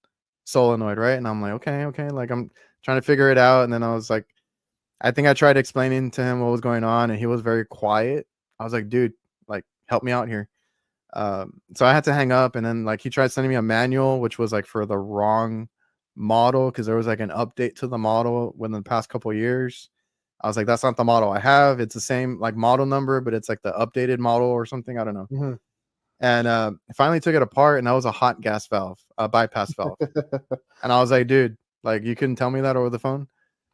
B: solenoid, right? And I'm like, okay, okay, like I'm trying to figure it out, and then I was like, I think I tried explaining to him what was going on, and he was very quiet. I was like, dude, like help me out here. So I had to hang up, and then like he tried sending me a manual, which was like for the wrong model, because there was like an update to the model within the past couple of years. I was like, that's not the model I have. It's the same like model number, but it's like the updated model or something. I don't know.
A: Mhm.
B: And I finally took it apart, and that was a hot gas valve, a bypass valve. And I was like, dude, like you couldn't tell me that over the phone.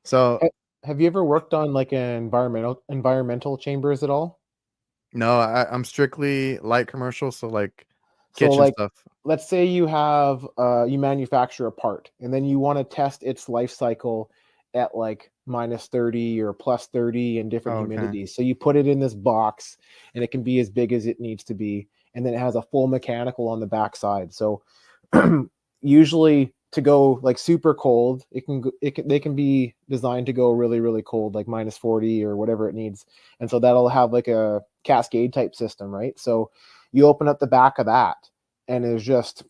B: So
A: Ha- Have you ever worked on like an environmental chambers at all?
B: no, I'm strictly light commercial, so like
A: So
B: kitchen
A: like
B: stuff.
A: let's say you manufacture a part and then you want to test its life cycle at like -30 or +30 in different
B: Oh, okay.
A: humidities. So you put it in this box and it can be as big as it needs to be. And then it has a full mechanical on the backside. So usually to go like super cold, they can be designed to go really, really cold, like -40 or whatever it needs. And so that'll have like a cascade type system, right? So you open up the back of that and there's just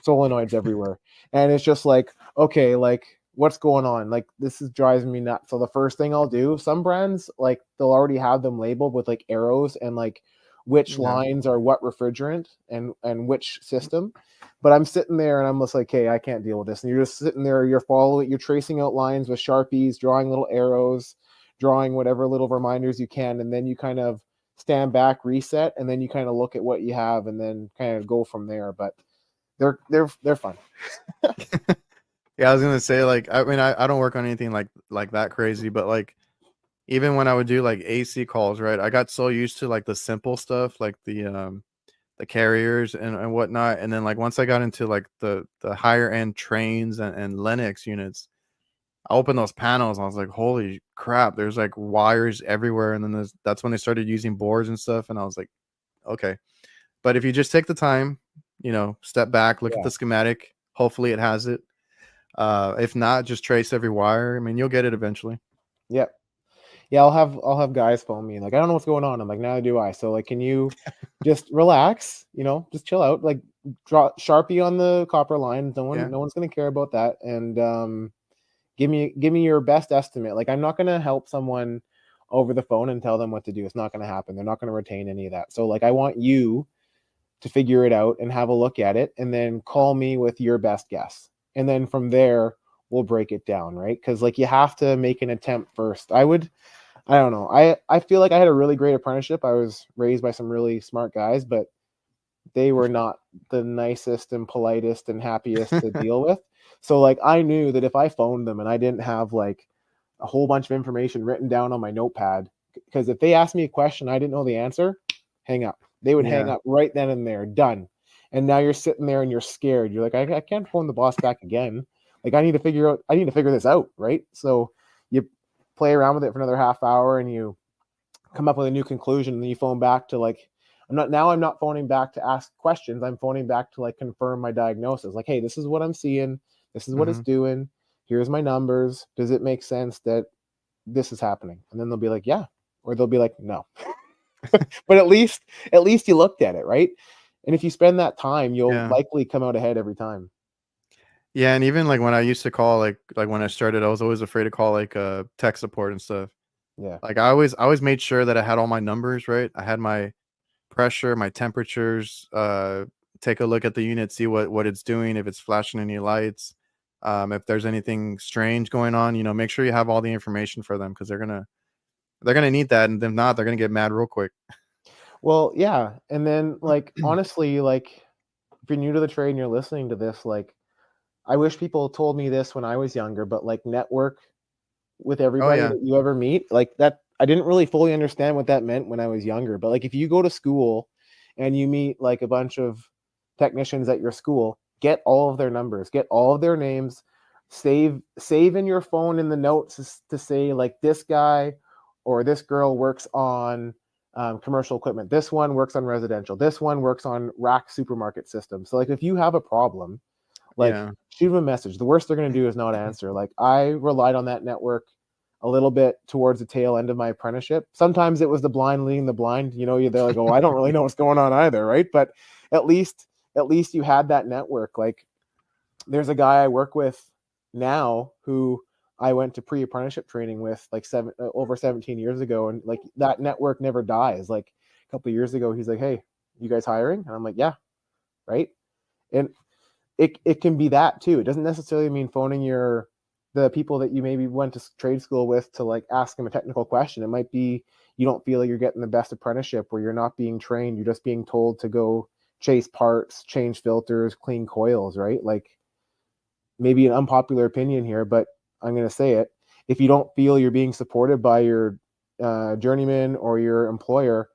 A: solenoids everywhere. And it's just like, okay, like what's going on? Like this is driving me nuts. So the first thing I'll do, some brands like they'll already have them labeled with like arrows and like which
B: Yeah.
A: lines are what refrigerant and which system. But I'm sitting there and I'm just like, hey, I can't deal with this. And you're just sitting there, you're following, you're tracing out lines with Sharpies, drawing little arrows, drawing whatever little reminders you can, and then you kind of stand back, reset, and then you kind of look at what you have and then kind of go from there. But they're fun.
B: Yeah, I was gonna say, like, I mean, I don't work on anything like that crazy, but like even when I would do like AC calls, right? I got so used to like the simple stuff, like the carriers and whatnot. And then like once I got into like the higher end trains and Linux units, I opened those panels. I was like, holy crap, there's like wires everywhere. And then that's when they started using boards and stuff. And I was like, okay. But if you just take the time, step back, look at
A: Yeah.
B: the schematic, hopefully it has it. If not, just trace every wire. I mean, you'll get it eventually.
A: Yep. Yeah, I'll have guys phone me like I don't know what's going on. I'm like neither do I. So like, can you just relax? Just chill out. Like draw Sharpie on the copper line.
B: Yeah.
A: No one's gonna care about that. And give me your best estimate. Like I'm not gonna help someone over the phone and tell them what to do. It's not gonna happen. They're not gonna retain any of that. So like I want you to figure it out and have a look at it and then call me with your best guess. And then from there, we'll break it down, right? Because like you have to make an attempt first. I don't know. I feel like I had a really great apprenticeship. I was raised by some really smart guys, but they were not the nicest and politest and happiest to deal with. So like I knew that if I phoned them and I didn't have like a whole bunch of information written down on my notepad, because if they asked me a question I didn't know the answer, hang up. They would hang
B: Yeah.
A: up right then and there, done. And now you're sitting there and you're scared. You're like, I can't phone the boss back again. Like I need to figure this out, right? So you play around with it for another half hour and you come up with a new conclusion and then you phone back to like I'm not phoning back to ask questions. I'm phoning back to like confirm my diagnosis. Like, hey, this is what I'm seeing. This is what it's
B: Hmm.
A: doing. Here's my numbers. Does it make sense that this is happening? And then they'll be like, yeah. Or they'll be like, no. But at least you looked at it, right? And if you spend that time, you'll
B: Yeah.
A: likely come out ahead every time.
B: Yeah. And even like when I used to call, like when I started, I was always afraid to call like tech support and stuff.
A: Yeah.
B: Like I always made sure that I had all my numbers right. I had my pressure, my temperatures, take a look at the unit, see what it's doing, if it's flashing any lights, if there's anything strange going on, make sure you have all the information for them, because they're gonna need that, and if not, they're gonna get mad real quick.
A: Well, yeah. And then like honestly, like if you're new to the trade and you're listening to this, like I wish people told me this when I was younger, but like network with
B: Oh
A: everybody
B: yeah,
A: that you ever meet. Like that, I didn't really fully understand what that meant when I was younger. But like if you go to school and you meet like a bunch of technicians at your school, get all of their numbers, get all of their names, save in your phone in the notes to say like this guy or this girl works on commercial equipment. This one works on residential. This one works on rack supermarket systems. So like if you have a problem, like
B: yeah.
A: shoot them a message. The worst they're going to do is not answer. Like I relied on that network a little bit towards the tail end of my apprenticeship. Sometimes it was the blind leading the blind. You know, they're like, oh, I don't really know what's going on either, right? But at least you had that network. Like there's a guy I work with now who I went to pre-apprenticeship training with like over 17 years ago, and like that network never dies. Like a couple of years ago, he's like, "Hey, you guys hiring?" And I'm like, "Yeah, right." And it can be that too. It doesn't necessarily mean phoning the people that you maybe went to trade school with to like ask them a technical question. It might be you don't feel like you're getting the best apprenticeship, where you're not being trained, you're just being told to go chase parts, change filters, clean coils, right? Like maybe an unpopular opinion here, but I'm going to say it. If you don't feel you're being supported by your journeyman or your employer,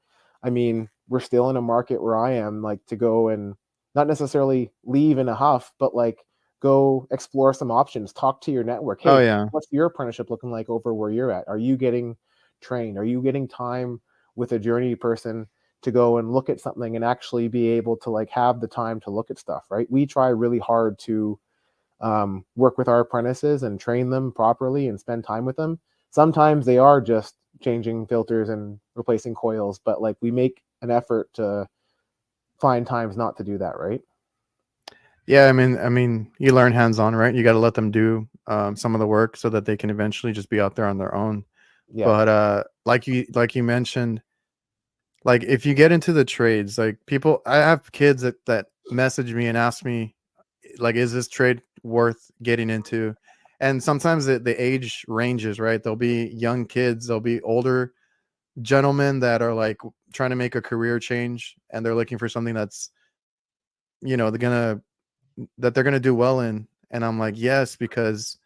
A: I mean, we're still in a market where I am, like to go and not necessarily leave in a huff, but like go explore some options, talk to your network.
B: Oh
A: Hey,
B: yeah.
A: what's your apprenticeship looking like over where you're at? Are you getting trained? Are you getting time with a journey person to go and look at something and actually be able to like have the time to look at stuff, right? We try really hard to work with our apprentices and train them properly and spend time with them. Sometimes they are just changing filters and replacing coils, but like we make an effort to find times not to do that, right?
B: Yeah, I mean, you learn hands-on, right? You got to let them do some of the work so that they can eventually just be out there on their own.
A: Yeah.
B: But like you mentioned, like if you get into the trades, like people, I have kids that message me and ask me, like, is this trade worth getting into? And sometimes the age ranges, right? There'll be young kids, there'll be older gentlemen that are like trying to make a career change, and they're looking for something that's, they're gonna do well in. And I'm like, yes, because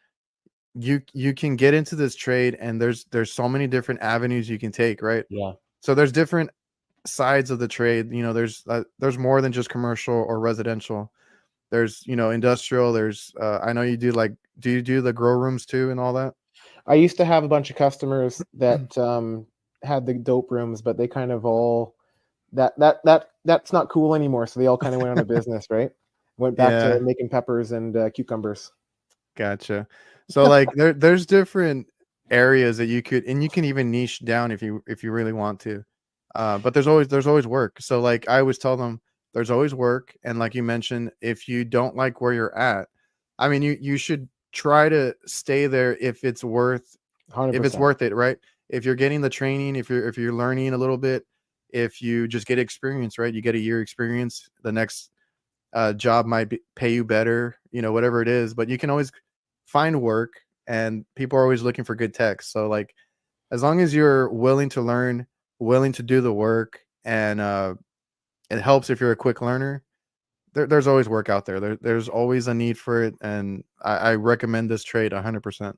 B: you can get into this trade, and there's so many different avenues you can take, right?
A: Yeah.
B: So there's different sides of the trade. There's more than just commercial or residential. There's industrial. There's I know you do, like, do you do the grow rooms too and all that?
A: I used to have a bunch of customers that had the dope rooms, but they kind of all that's not cool anymore. So they all kind of went out of business, right? Went back to
B: Yeah,
A: making peppers and cucumbers.
B: gotcha. So like there's different areas that you could, and you can even niche down if you really want to. But there's always work. So like I always tell them, there's always work. And like you mentioned, if you don't like where you're at, I mean, you should try to stay there if it's
A: 100%.
B: worth it, right? If you're getting the training, if you're learning a little bit, if you just get experience, right? You get a year experience, the next job might pay you better, whatever it is. But you can always find work, and people are always looking for good techs. So like, as long as you're willing to learn, willing to do the work, and it helps if you're a quick learner. There's always work out there. There's always a need for it, and I recommend this trade 100%.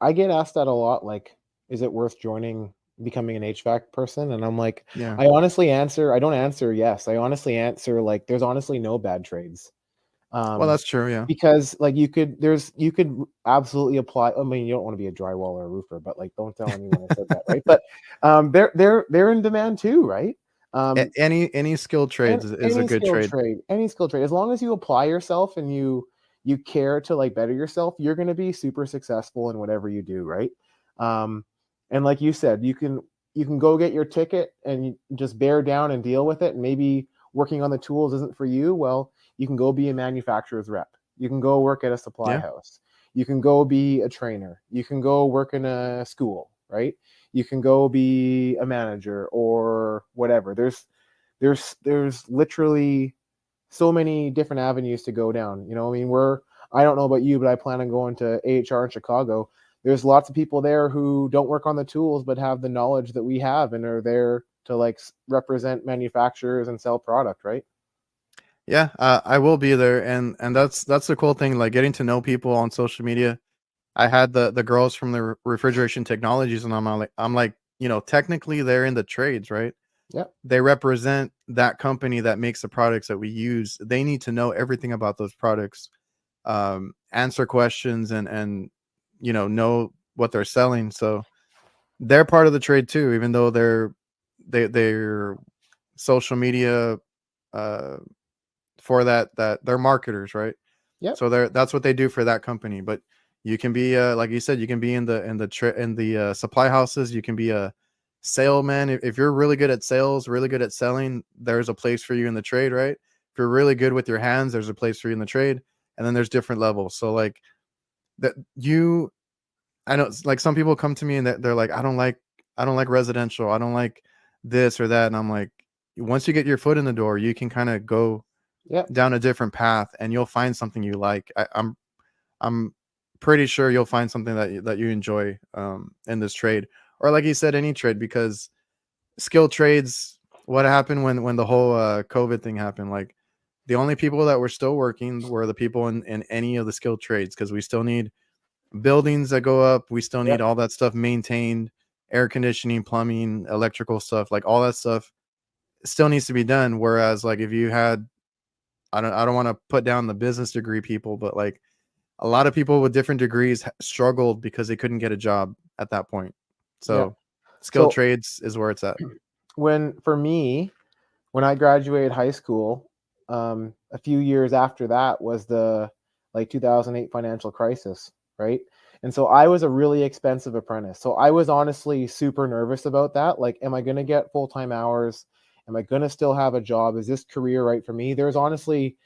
A: I get asked that a lot, like, is it worth joining, becoming an HVAC person? And I'm like,
B: Yeah.
A: I don't answer yes. I honestly answer like, there's honestly no bad trades.
B: Well,
A: Um,
B: that's true. Yeah.
A: because like you could absolutely apply. I mean, you don't want to be a drywall or a roofer, but like, don't tell anyone I said that, right? But they're in demand too, right? Um,
B: Any skilled
A: and
B: trades is a good trade.
A: any skilled trade, as long as you apply yourself and you care to like better yourself, you're going to be super successful in whatever you do, right? um and like you said, you can go get your ticket and you just bear down and deal with it, and maybe working on the tools isn't for you. Well, you can go be a manufacturer's rep, you can go work at a supply
B: Yeah.
A: house, you can go be a trainer, you can go work in a school, right? You can go be a manager or whatever. There's literally so many different avenues to go down. You know, I mean, I don't know about you, but I plan on going to AHR in Chicago. There's lots of people there who don't work on the tools, but have the knowledge that we have and are there to like represent manufacturers and sell product, right?
B: Yeah, I will be there, and that's the cool thing, like getting to know people on social media. I had the girls from the refrigeration technologies, and I'm like, technically they're in the trades, right?
A: Yep.
B: They represent that company that makes the products that we use. They need to know everything about those products, answer questions, and know what they're selling. So they're part of the trade too, even though they're social media, uh, for that they're marketers, right?
A: Yep.
B: So that's what they do for that company. But you can be, like you said, you can be in the supply houses. You can be a salesman if you're really good at sales, really good at selling. There's a place for you in the trade, right? If you're really good with your hands, there's a place for you in the trade. And then there's different levels. So like that you, I know like some people come to me and they're like, I don't like residential. I don't like this or that. And I'm like, once you get your foot in the door, you can kind of go
A: Yep.
B: down a different path and you'll find something you like. I'm pretty sure you'll find something that you enjoy, in this trade, or like you said, any trade, because skilled trades. What happened when the whole COVID thing happened? Like the only people that were still working were the people in any of the skilled trades, because we still need buildings that go up. We still need
A: Yep.
B: all that stuff maintained, air conditioning, plumbing, electrical stuff, like all that stuff still needs to be done. Whereas like if you had, I don't want to put down the business degree people, but like a lot of people with different degrees struggled because they couldn't get a job at that point.
A: Yep.
B: So skilled
A: So
B: trades is where it's at.
A: for me, when I graduated high school, a few years after that was the like 2008 financial crisis, right? And so I was a really expensive apprentice. So I was honestly super nervous about that. Like, am I going to get full time hours? Am I going to still have a job? Is this career right for me? There's honestly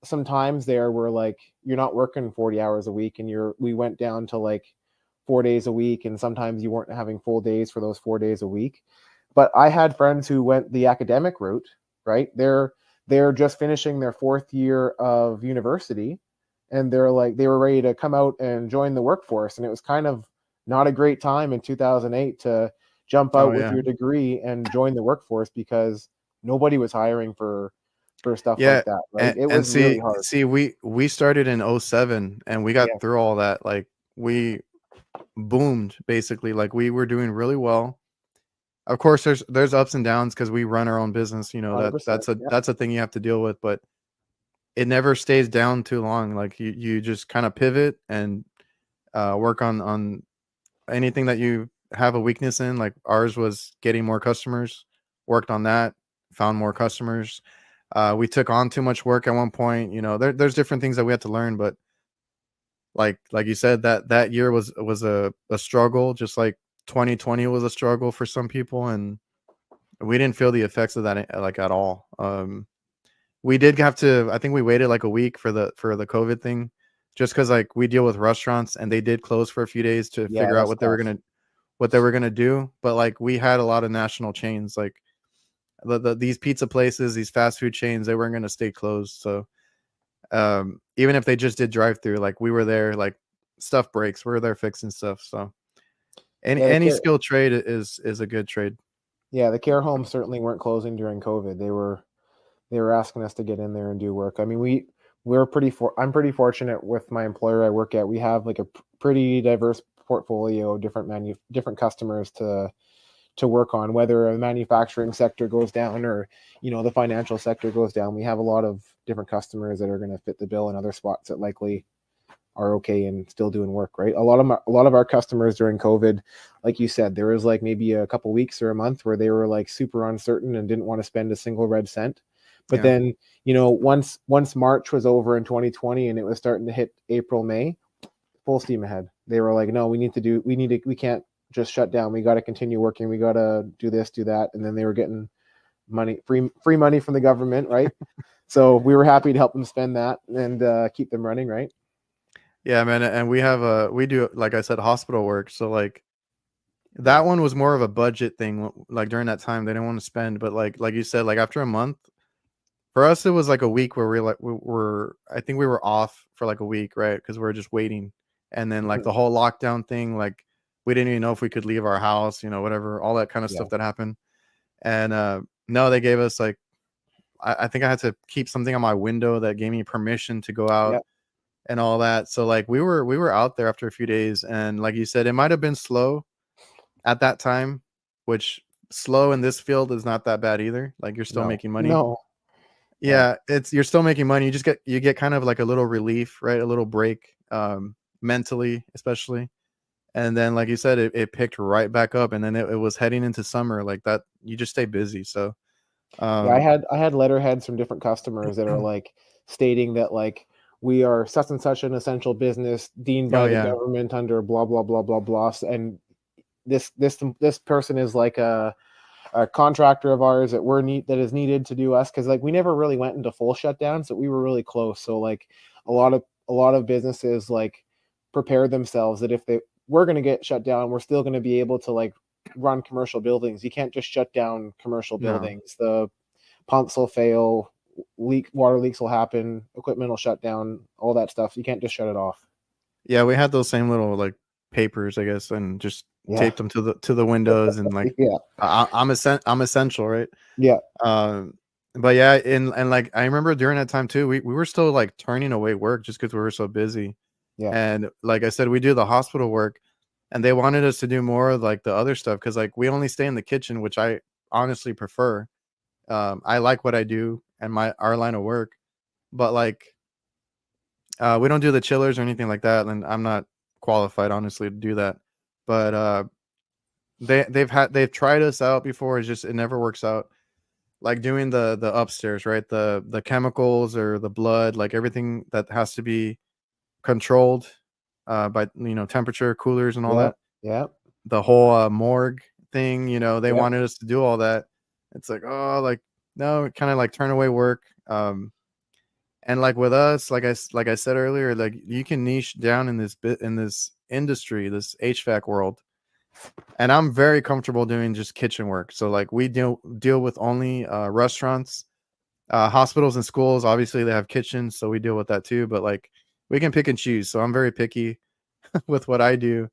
A: some times there where like you're not working 40 hours a week and we went down to like 4 days a week, and sometimes you weren't having full days for those 4 days a week. But I had friends who went the academic route, right? They're just finishing their fourth year of university, and they were ready to come out and join the workforce, and it was kind of not a great time in 2008 to jump
B: Oh
A: out with
B: yeah.
A: your degree and join the workforce because nobody was hiring for stuff
B: Yeah.
A: like that, right?
B: And,
A: It
B: and
A: was really
B: see,
A: hard.
B: see, we started in '07 and we got
A: Yeah,
B: through all that. Like we boomed basically. Like we were doing really well. Of course, there's ups and downs because we run our own business. You know, that's
A: 100%.
B: a
A: Yeah,
B: that's a thing you have to deal with, but it never stays down too long. Like you just kind of pivot and work on anything that you have a weakness in. Like ours was getting more customers, worked on that, found more customers. We took on too much work at one point. There's different things that we had to learn, but like you said, that year was a struggle, just like 2020 was a struggle for some people, and we didn't feel the effects of that, like at all. We did have to. I think we waited like a week for the COVID thing, just because like we deal with restaurants and they did close for a few days to
A: yeah,
B: figure out
A: that's
B: what they were
A: tough.
B: gonna do. But like we had a lot of national chains, like these pizza places, these fast food chains, they weren't gonna stay closed. So even if they just did drive through, like we were there, like stuff breaks, we are there fixing stuff. So any
A: Yeah,
B: any skill trade is a good trade.
A: the care homes certainly weren't closing during COVID. They were asking us to get in there and do work. I mean, I'm pretty fortunate with my employer I work at. We have like a pretty diverse portfolio of different customers to work on, whether a manufacturing sector goes down or the financial sector goes down. We have a lot of different customers that are going to fit the bill in other spots that likely are okay and still doing work, right? A lot of our customers during COVID, like you said, there was like maybe a couple weeks or a month where they were like super uncertain and didn't want to spend a single red cent. But
B: Yeah.
A: then, once March was over in 2020 and it was starting to hit April, May, full steam ahead. They were like, no, we can't just shut down. We got to continue working. We got to do this, do that. And then they were getting free money from the government, right? So we were happy to help them spend that and keep them running, right?
B: Yeah, man, and we do, like I said, hospital work. So like that one was more of a budget thing. Like during that time, they didn't want to spend, but like you said, like after a month, for us it was like a week where I think we were off for like a week, right? Because we were just waiting, and then like
A: Mhm.
B: the whole lockdown thing, like we didn't even know if we could leave our house, whatever, all that kind of
A: Yeah.
B: stuff that happened. And no, they gave us like I think I had to keep something on my window that gave me permission to go out
A: Yep.
B: and all that. So like we were out there after a few days, and like you said, it might have been slow at that time, which slow in this field is not that bad either. Like you're still
A: No.
B: making money.
A: No. Yeah.
B: Yeah, it's you're still making money. You get kind of like a little relief, right? A little break, mentally, especially. And then, like you said, it picked right back up, and then it was heading into summer like that. You just stay busy. So,
A: Yeah,
B: um,
A: I had letterheads from different customers that are like stating that like we are such and such an essential business deemed
B: oh
A: by the
B: yeah,
A: government under blah blah blah blah blah, and this person is like a contractor of ours that that is needed to do us, because like we never really went into full shutdown, so we were really close. So like a lot of businesses like prepared themselves that if they we're going to get shut down, we're still going to be able to like run commercial buildings. You can't just shut down commercial
B: no,
A: buildings. The pumps will fail, water leaks will happen, equipment will shut down, all that stuff. You can't just shut it off.
B: yeah, we had those same little like papers, I guess, and just
A: Yeah.
B: taped them to the windows, and like
A: Yeah.
B: I'm essential, right?
A: Yeah.
B: Um, but yeah, and like I remember during that time too, we were still like turning away work just because we were so busy.
A: Yeah.
B: And like I said, we do the hospital work, and they wanted us to do more of like the other stuff because like we only stay in the kitchen, which I honestly prefer. I like what I do and our line of work, but like we don't do the chillers or anything like that, and I'm not qualified honestly to do that. But they've tried us out before. It's just it never works out. Like doing the upstairs, right? The chemicals or the blood, like everything that has to be controlled by temperature, coolers, and all
A: Yeah.
B: that.
A: Yeah.
B: The whole morgue thing, they
A: Yeah.
B: wanted us to do all that. It's like, oh, like no, kind of like turn away work. And like with us, like I said earlier, like you can niche down in this industry, this HVAC world, and I'm very comfortable doing just kitchen work. So like we deal with only restaurants, hospitals, and schools. Obviously, they have kitchens, so we deal with that too. But like we can pick and choose. So I'm very picky with what I do,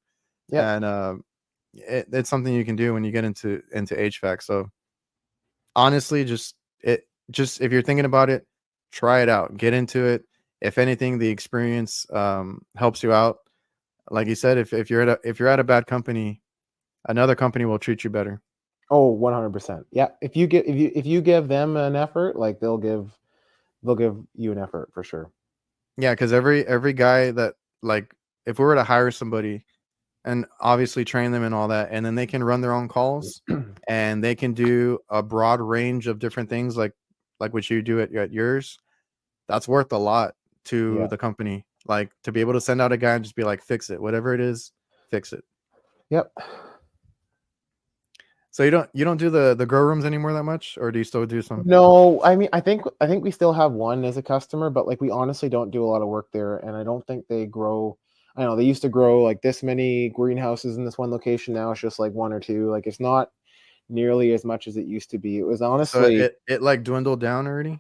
A: Yep.
B: and it's something you can do when you get into HVAC. So honestly, just if you're thinking about it, try it out, get into it. If anything, the experience helps you out. Like you said, if you're at a bad company, another company will treat you better.
A: Oh, 100%. Yeah. If you give them an effort, like they'll give you an effort for sure.
B: Yeah, because every guy that like if we were to hire somebody and obviously train them and all that, and then they can run their own calls and they can do a broad range of different things like what you do at yours, that's worth a lot to
A: Yeah.
B: the company. Like to be able to send out a guy and just be like, fix it, whatever it is, fix it.
A: Yep.
B: So you don't do the grow rooms anymore that much, or do you still do some?
A: No, I mean, I think we still have one as a customer, but like we honestly don't do a lot of work there, and I don't think they grow. I don't know, they used to grow like this many greenhouses in this one location. Now it's just like one or two. Like it's not nearly as much as it used to be. It was
B: So
A: honestly,
B: it like dwindled down already.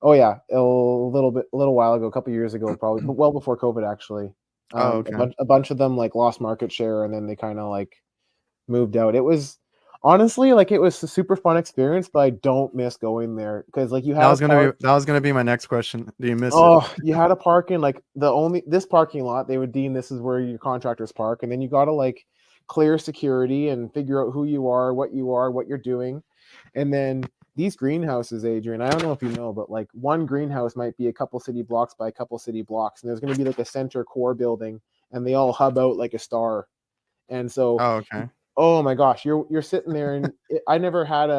A: oh yeah, a little while ago, a couple years ago, probably, but well before COVID actually.
B: Oh, okay.
A: A bunch of them like lost market share, and then they kind of like moved out. It was honestly like it was a super fun experience, but I don't miss going there because like you
B: That
A: had a
B: was gonna
A: park.
B: be that was gonna be my next question. Do you miss it?
A: Oh, you had a park in like this parking lot. They would deem this is where your contractors park, and then you got to like clear security and figure out who you are, what you're doing, and then these greenhouses, Adrian. I don't know if you know, but like one greenhouse might be a couple city blocks by a couple city blocks, and there's going to be like a center core building, and they all hub out like a star. And so,
B: Oh, okay.
A: oh my gosh, you're sitting there, and I never kept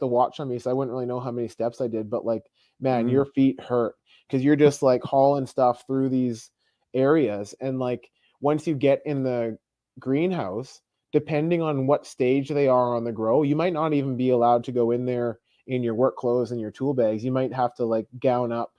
A: a watch on me, so I wouldn't really know how many steps I did. But like, man,
B: Mm.
A: your feet hurt because you're just like hauling stuff through these areas. And like, once you get in the greenhouse, depending on what stage they are on the grow, you might not even be allowed to go in there in your work clothes and your tool bags. You might have to like gown up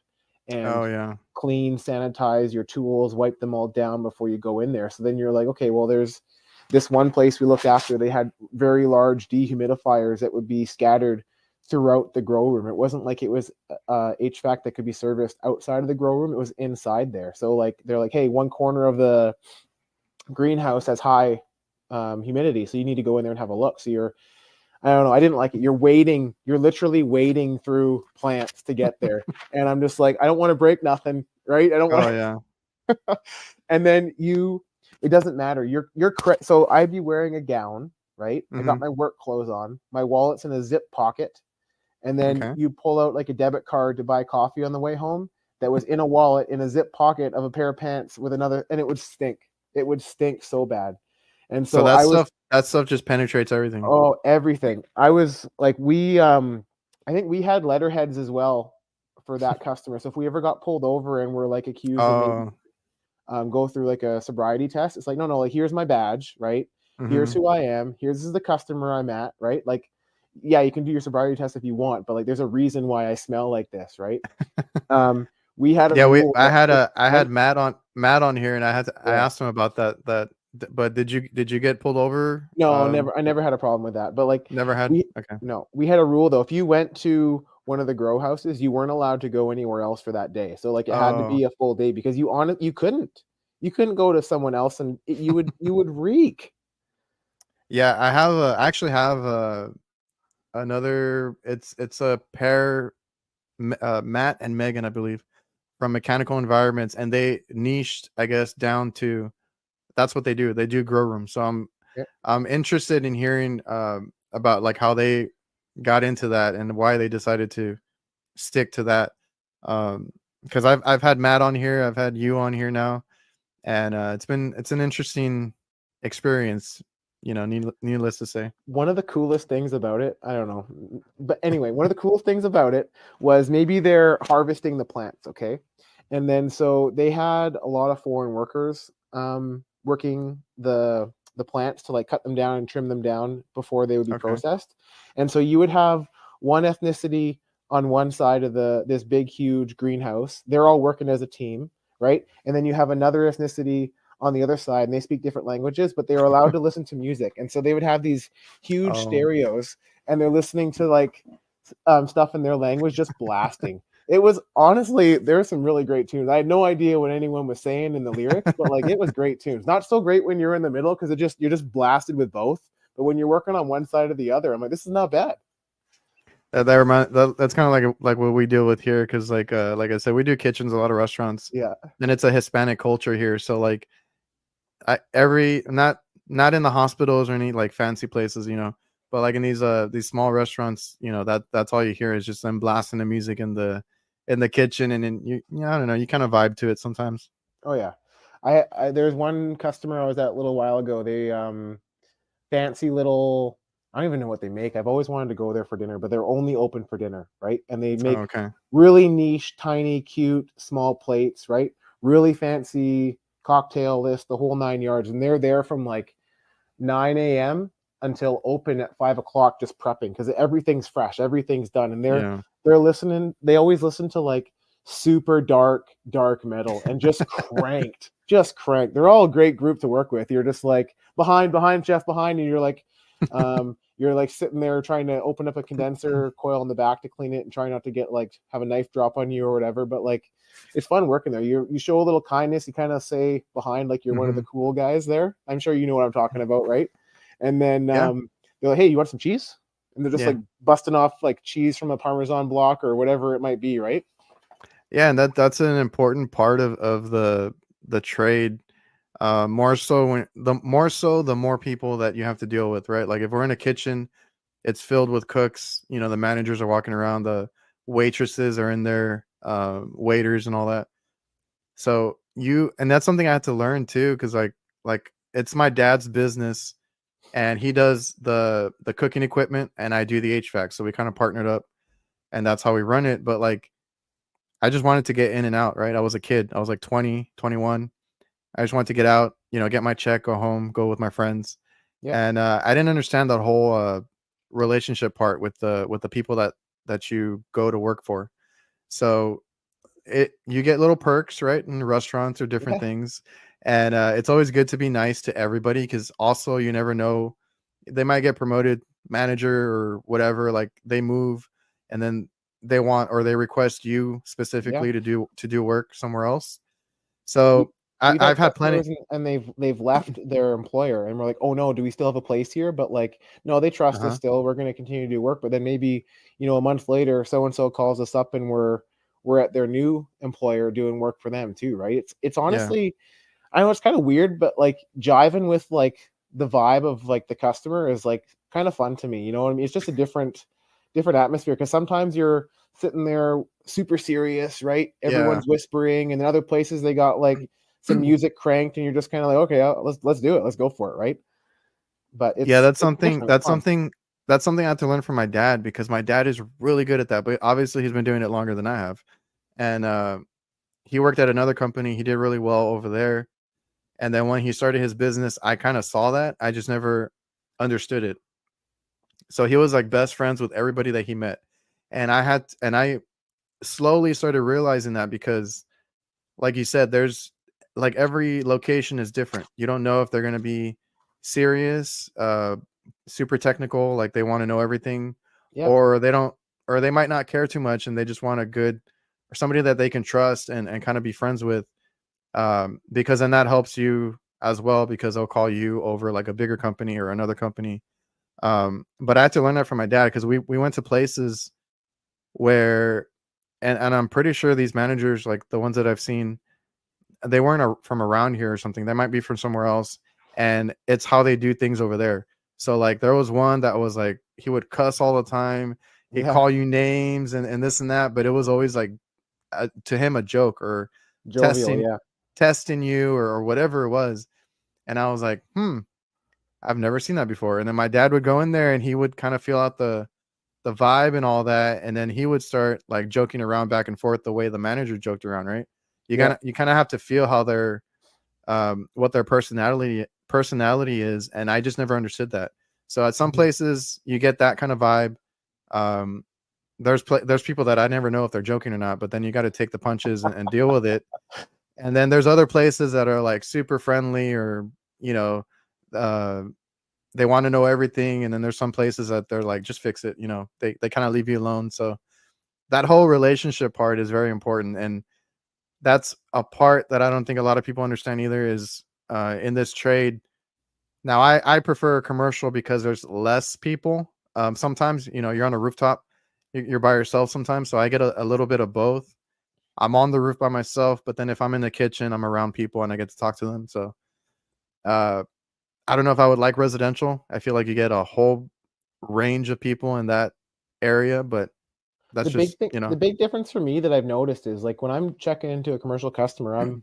B: Oh
A: and
B: yeah.
A: clean, sanitize your tools, wipe them all down before you go in there. So then you're like, okay, well, there's this one place we looked after. They had very large dehumidifiers that would be scattered throughout the grow room. It wasn't like it was HVAC that could be serviced outside of the grow room. It was inside there. So like they're like, hey, one corner of the greenhouse has high humidity, so you need to go in there and have a look. So you're I don't know. I didn't like it. You're waiting. You're literally wading through plants to get there, and I'm just like, I don't want to break nothing, right? I don't want.
B: Oh yeah.
A: And then it doesn't matter. So I'd be wearing a gown, right? I got
B: Mm-hmm.
A: my work clothes on. My wallet's in a zip pocket, and then
B: Okay.
A: you pull out like a debit card to buy coffee on the way home. That was in a wallet in a zip pocket of a pair of pants with another, and it would stink. It would stink so bad. And
B: So
A: so I was
B: that stuff just penetrates everything.
A: Oh, everything. I was like, I think we had letterheads as well for that customer. So if we ever got pulled over and were like accused of maybe
B: Oh.
A: go through like a sobriety test, it's like, no, like here's my badge, right? Here's
B: Mm-hmm.
A: who I am. This is the customer I'm at, right? Like, yeah, you can do your sobriety test if you want, but like, there's a reason why I smell like this, right? Um, we had a
B: Yeah,
A: rule that if
B: I
A: one,
B: had Matt on here, and I
A: yeah,
B: asked him about but did you get pulled over?
A: no, never. I never had a problem with that. But like
B: Never had.
A: we
B: Okay.
A: no, we had a rule though. If you went to one of the grow houses, you weren't allowed to go anywhere else for that day. So like it had to
B: Oh
A: be a full day because you couldn't go to someone else and you would reek.
B: yeah, I actually have another. It's a pair, Matt and Megan, I believe, from Mechanical Environments, and they niched, I guess, down to that's what they do. They do grow rooms. So
A: Yeah.
B: I'm interested in hearing about like how they got into that and why they decided to stick to that. Because I've had Matt on here, I've had you on here now, and it's an interesting experience. Needless to say.
A: One of the coolest things about it, I don't know, but anyway, one of the coolest things about it was maybe they're harvesting the plants, okay? And then so they had a lot of foreign workers working the plants to like cut them down and trim them down before they would be
B: Okay.
A: processed. And so you would have one ethnicity on one side of this big huge greenhouse. They're all working as a team, right? And then you have another ethnicity on the other side, and they speak different languages, but they were allowed to listen to music. And so they would have these huge
B: Oh
A: stereos, and they're listening to like stuff in their language just blasting. It was honestly, there were some really great tunes. I had no idea what anyone was saying in the lyrics, but like it was great tunes. Not so great when you're in the middle because you're just blasted with both. But when you're working on one side or the other, I'm like, this is not bad.
B: that's kind of like what we deal with here, because like I said, we do kitchens, a lot of restaurants,
A: Yeah,
B: and it's a Hispanic culture here. So like every not in the hospitals or any like fancy places, but like in these small restaurants, that's all you hear is just them blasting the music in the kitchen, and then I don't know, you kind of vibe to it sometimes.
A: oh yeah. There's one customer I was at a little while ago. They fancy little, I don't even know what they make. I've always wanted to go there for dinner, but they're only open for dinner, right? And they
B: Oh,
A: make
B: okay.
A: really niche, tiny, cute, small plates, right? Really fancy cocktail list, the whole 9 yards. And they're there from like 9 a.m. until open at 5 o'clock, just prepping because everything's fresh, everything's done. And
B: Yeah.
A: they're listening, they always listen to like super dark metal and just cranked. They're all a great group to work with. You're just like behind Jeff behind, and you're like sitting there trying to open up a condenser coil in the back to clean it and try not to get like have a knife drop on you or whatever. But like it's fun working there. You show a little kindness. You kind of say behind like you're one of the
B: Hmm.
A: cool guys there. I'm sure you know what I'm talking about, right? And then
B: Yeah.
A: they're like, hey, you want some cheese? And they're just
B: Yeah.
A: like busting off like cheese from a Parmesan block or whatever it might be, right?
B: Yeah, and that's an important part of the trade. More so the more people that you have to deal with, right? Like if we're in a kitchen, it's filled with cooks. The managers are walking around, the waitresses are in there, waiters and all that. So and that's something I had to learn too, because like it's my dad's business, and he does the cooking equipment, and I do the HVAC. So we kind of partnered up, and that's how we run it. But like I just wanted to get in and out, right? I was a kid. I was like 20, 21. I just wanted to get out, get my check, go home, go with my friends.
A: Yeah.
B: And I didn't understand that whole relationship part with the people that you go to work for. So you get little perks, right, in restaurants or different
A: Yeah.
B: things. And it's always good to be nice to everybody, because also you never know, they might get promoted manager or whatever, like they move, and then they want or they request you
A: Yeah.
B: specifically to do work somewhere else. So
A: we've had
B: I've had plenty.
A: customers and they've left their employer and we're like, oh no, do we still have a place here? But like, no, they trust us
B: Uh-huh.
A: still. We're going to continue to do work. But then maybe, a month later, so and so calls us up and we're at their new employer doing work for them too, right? It's
B: Yeah.
A: honestly, I know it's kind of weird, but like jiving with like the vibe of like the customer is like kind of fun to me. You know what I mean? It's just a different atmosphere because sometimes you're sitting there super serious, right?
B: Yeah.
A: Everyone's whispering, and then other places they got like some music cranked, and you're just kind of like, okay, let's do it, let's go for it, right? But
B: Yeah,
A: it's different, it's fun.
B: that's something I had to learn from my dad because my dad is really good at that, but obviously he's been doing it longer than I have. And he worked at another company. He did really well over there. And then when he started his business, I kind of saw that. I just never understood it. So he was like best friends with everybody that he met. And I slowly started realizing that because like you said, there's like every location is different. You don't know if they're going to be serious, super technical, like they want to know everything,
A: Yep.
B: or they don't, or they might not care too much and they just want a good or somebody that they can trust and kind of be friends with. Because then that helps you as well because they'll call you over like a bigger company or another company. But I had to learn that from my dad because we went to places where, and I'm pretty sure these managers, like the ones that I've seen, they weren't from around here or something. They might be from somewhere else, and it's how they do things over there. So like there was one that was like he would cuss all the time. He'd
A: Yeah.
B: call you names and this and that, but it was always like to him a joke or
A: Jovial,
B: testing
A: yeah.
B: testing you or whatever it was. And I was like, I've never seen that before. And then my dad would go in there and he would kind of feel out the vibe and all that, and then he would start like joking around back and forth the way the manager joked around, right?
A: Yep.
B: You kind of have to feel how their what their personality is, and I just never understood that. So at some
A: Mhm.
B: places you get that kind of vibe. Um, there's people that I never know if they're joking or not, but then you got to take the punches and deal with it. And then there's other places that are like super friendly or you know, uh, they want to know everything. And then there's some places that they're like, just fix it. You know, they kind of leave you alone. So that whole relationship part is very important. And that's a part that I don't think a lot of people understand either is in this trade. Now, I prefer commercial because there's less people. Sometimes, you know, you're on a rooftop, you're by yourself sometimes. So I get a little bit of both. I'm on the roof by myself, but then if I'm in the kitchen, I'm around people and I get to talk to them. So uh, I don't know if I would like residential. I feel like you get a whole range of people in that area, but that's just, you
A: The
B: know.
A: big difference for me that I've noticed is like when I'm checking into a commercial customer,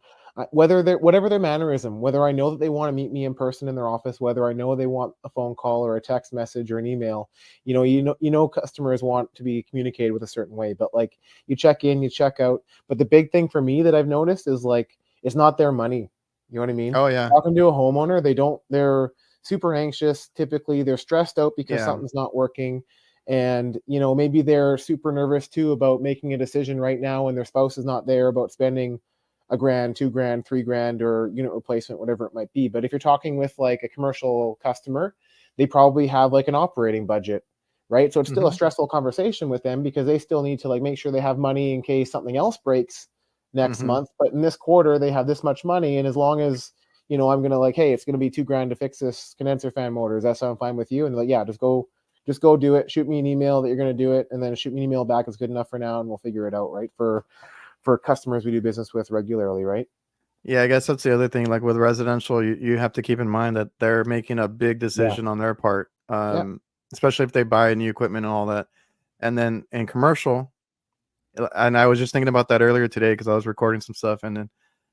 A: whether they're whatever their mannerism, whether I know that they want to meet me in person in their office, whether I know they want a phone call or a text message or an email, customers want to be communicated with a certain way, but like you check in, you check out. But the big thing for me that I've noticed is like it's not their money. You know what I mean?
B: Oh yeah.
A: Talking to a homeowner, they're super anxious. Typically, they're stressed out because
B: Yeah.
A: something's not working, and maybe they're super nervous too about making a decision right now and their spouse is not there about spending a grand, 2 grand, 3 grand, or unit replacement, whatever it might be. But if you're talking with like a commercial customer, they probably have like an operating budget, right? So it's still a
B: Mhm.
A: stressful conversation with them because they still need to like make sure they have money in case something else breaks next
B: Mhm.
A: month. But in this quarter they have this much money, and as long as I'm gonna like, hey, it's gonna be 2 grand to fix this condenser fan motor, does that sound fine with you? And they're like, yeah, just go do it. Shoot me an email that you're going to do it, and then shoot me an email back. It's good enough for now, and we'll figure it out, right? For customers we do business with regularly, right?
B: Yeah, I guess that's the other thing. Like with residential, you have to keep in mind that they're making a big
A: Yeah.
B: decision on their part,
A: Yeah.
B: especially if they buy new equipment and all that. And then in commercial, and I was just thinking about that earlier today because I was recording some stuff, and then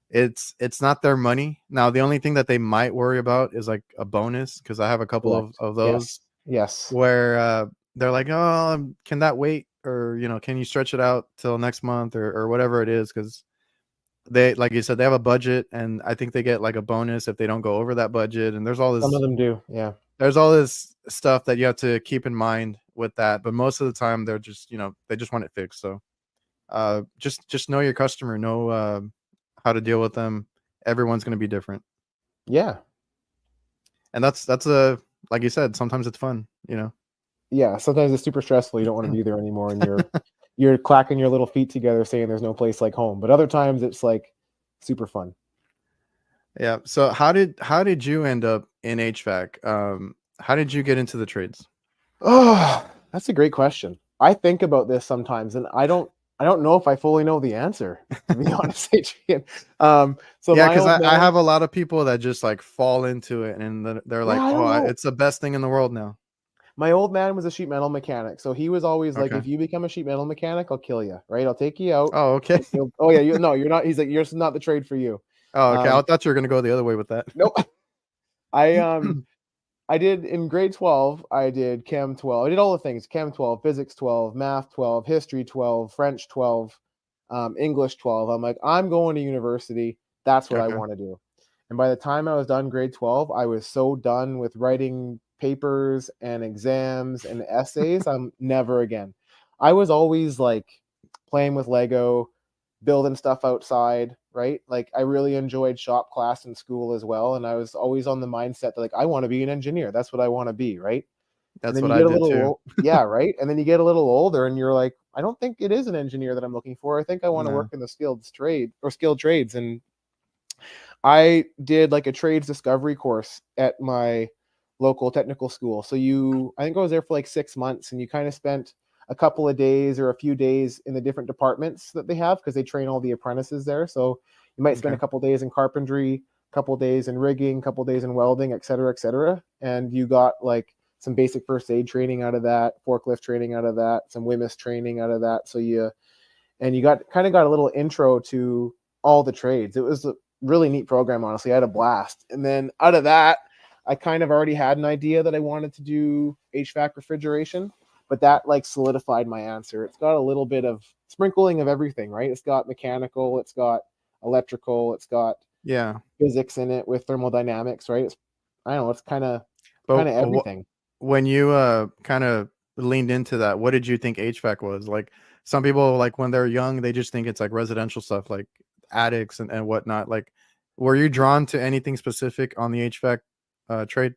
B: it's not their money. Now, the only thing that they might worry about is like a bonus because I have a couple
A: Correct.
B: of those
A: Yes. Yes.
B: where they're like, "Oh, can that wait?" Or can you stretch it out till next month or whatever it is? Because they, like you said, they have a budget, and I think they get like a bonus if they don't go over that budget. And
A: Some of them do. Yeah.
B: there's all this stuff that you have to keep in mind with that. But most of the time, they're just they just want it fixed. So just know your customer, know how to deal with them. Everyone's going to be different,
A: Yeah.
B: and that's a like you said, sometimes it's fun.
A: Yeah. Sometimes it's super stressful. You don't want to be there anymore, and you're clacking your little feet together, saying there's no place like home. But other times it's like super fun.
B: Yeah. So how did you end up in HVAC? How did you get into the trades?
A: Oh, that's a great question. I think about this sometimes, and I don't know if I fully know the answer, to be honest, Adrian. So
B: Yeah,
A: my
B: because
A: old
B: I
A: man,
B: have a lot of people that just like fall into it and they're
A: yeah,
B: like,
A: I
B: oh,
A: don't know.
B: it's the best thing in the world now.
A: My old man was a sheet metal mechanic, so he was always like,
B: Okay.
A: "If you become a sheet metal mechanic, I'll kill you, right? I'll take you out."
B: Oh, okay.
A: Oh yeah, no, you're not. He's like, "You're not the trade for you."
B: Oh, okay. I
A: Um,
B: thought you were gonna go the other way with that.
A: nope. I I did in grade 12, I did Chem 12. I did all the things: Chem 12, Physics 12, Math 12, History 12, French 12, English 12. I'm like, I'm going to university. That's what I
B: Okay.
A: want to do. And by the time I was done grade 12, I was so done with writing papers and exams and essays. I'm never again. I was always like playing with Lego, building stuff outside, right? Like I really enjoyed shop class in school as well. And I was always on the mindset that like I want to be an engineer. That's what I want to be, right? And
B: That's
A: then
B: what
A: you
B: I
A: get a
B: did
A: little
B: too.
A: yeah, right? And then you get a little older and you're like, I don't think it is an engineer that I'm looking for. I think I want to work
B: No.
A: in the skilled trades. And I did like a trades discovery course at my local technical school. So I think I was there for like 6 months, and you kind of spent a couple of days or a few days in the different departments that they have because they train all the apprentices there. So you might spend
B: Okay.
A: a couple of days in carpentry, a couple of days in rigging, a couple of days in welding, et cetera, et cetera. And you got like some basic first aid training out of that, forklift training out of that, some WMIS training out of that. You got a little intro to all the trades. It was a really neat program, honestly. I had a blast. And then out of that, I kind of already had an idea that I wanted to do HVAC refrigeration, but that like solidified my answer. It's got a little bit of sprinkling of everything, right? It's got mechanical, it's got electrical, it's got
B: Yeah.
A: physics in it with thermodynamics, right? I don't know, it's
B: But
A: kind of everything.
B: when you kind of leaned into that, what did you think HVAC was? Like some people like when they're young, they just think it's like residential stuff like attics and whatnot. Like were you drawn to anything specific on the HVAC trade?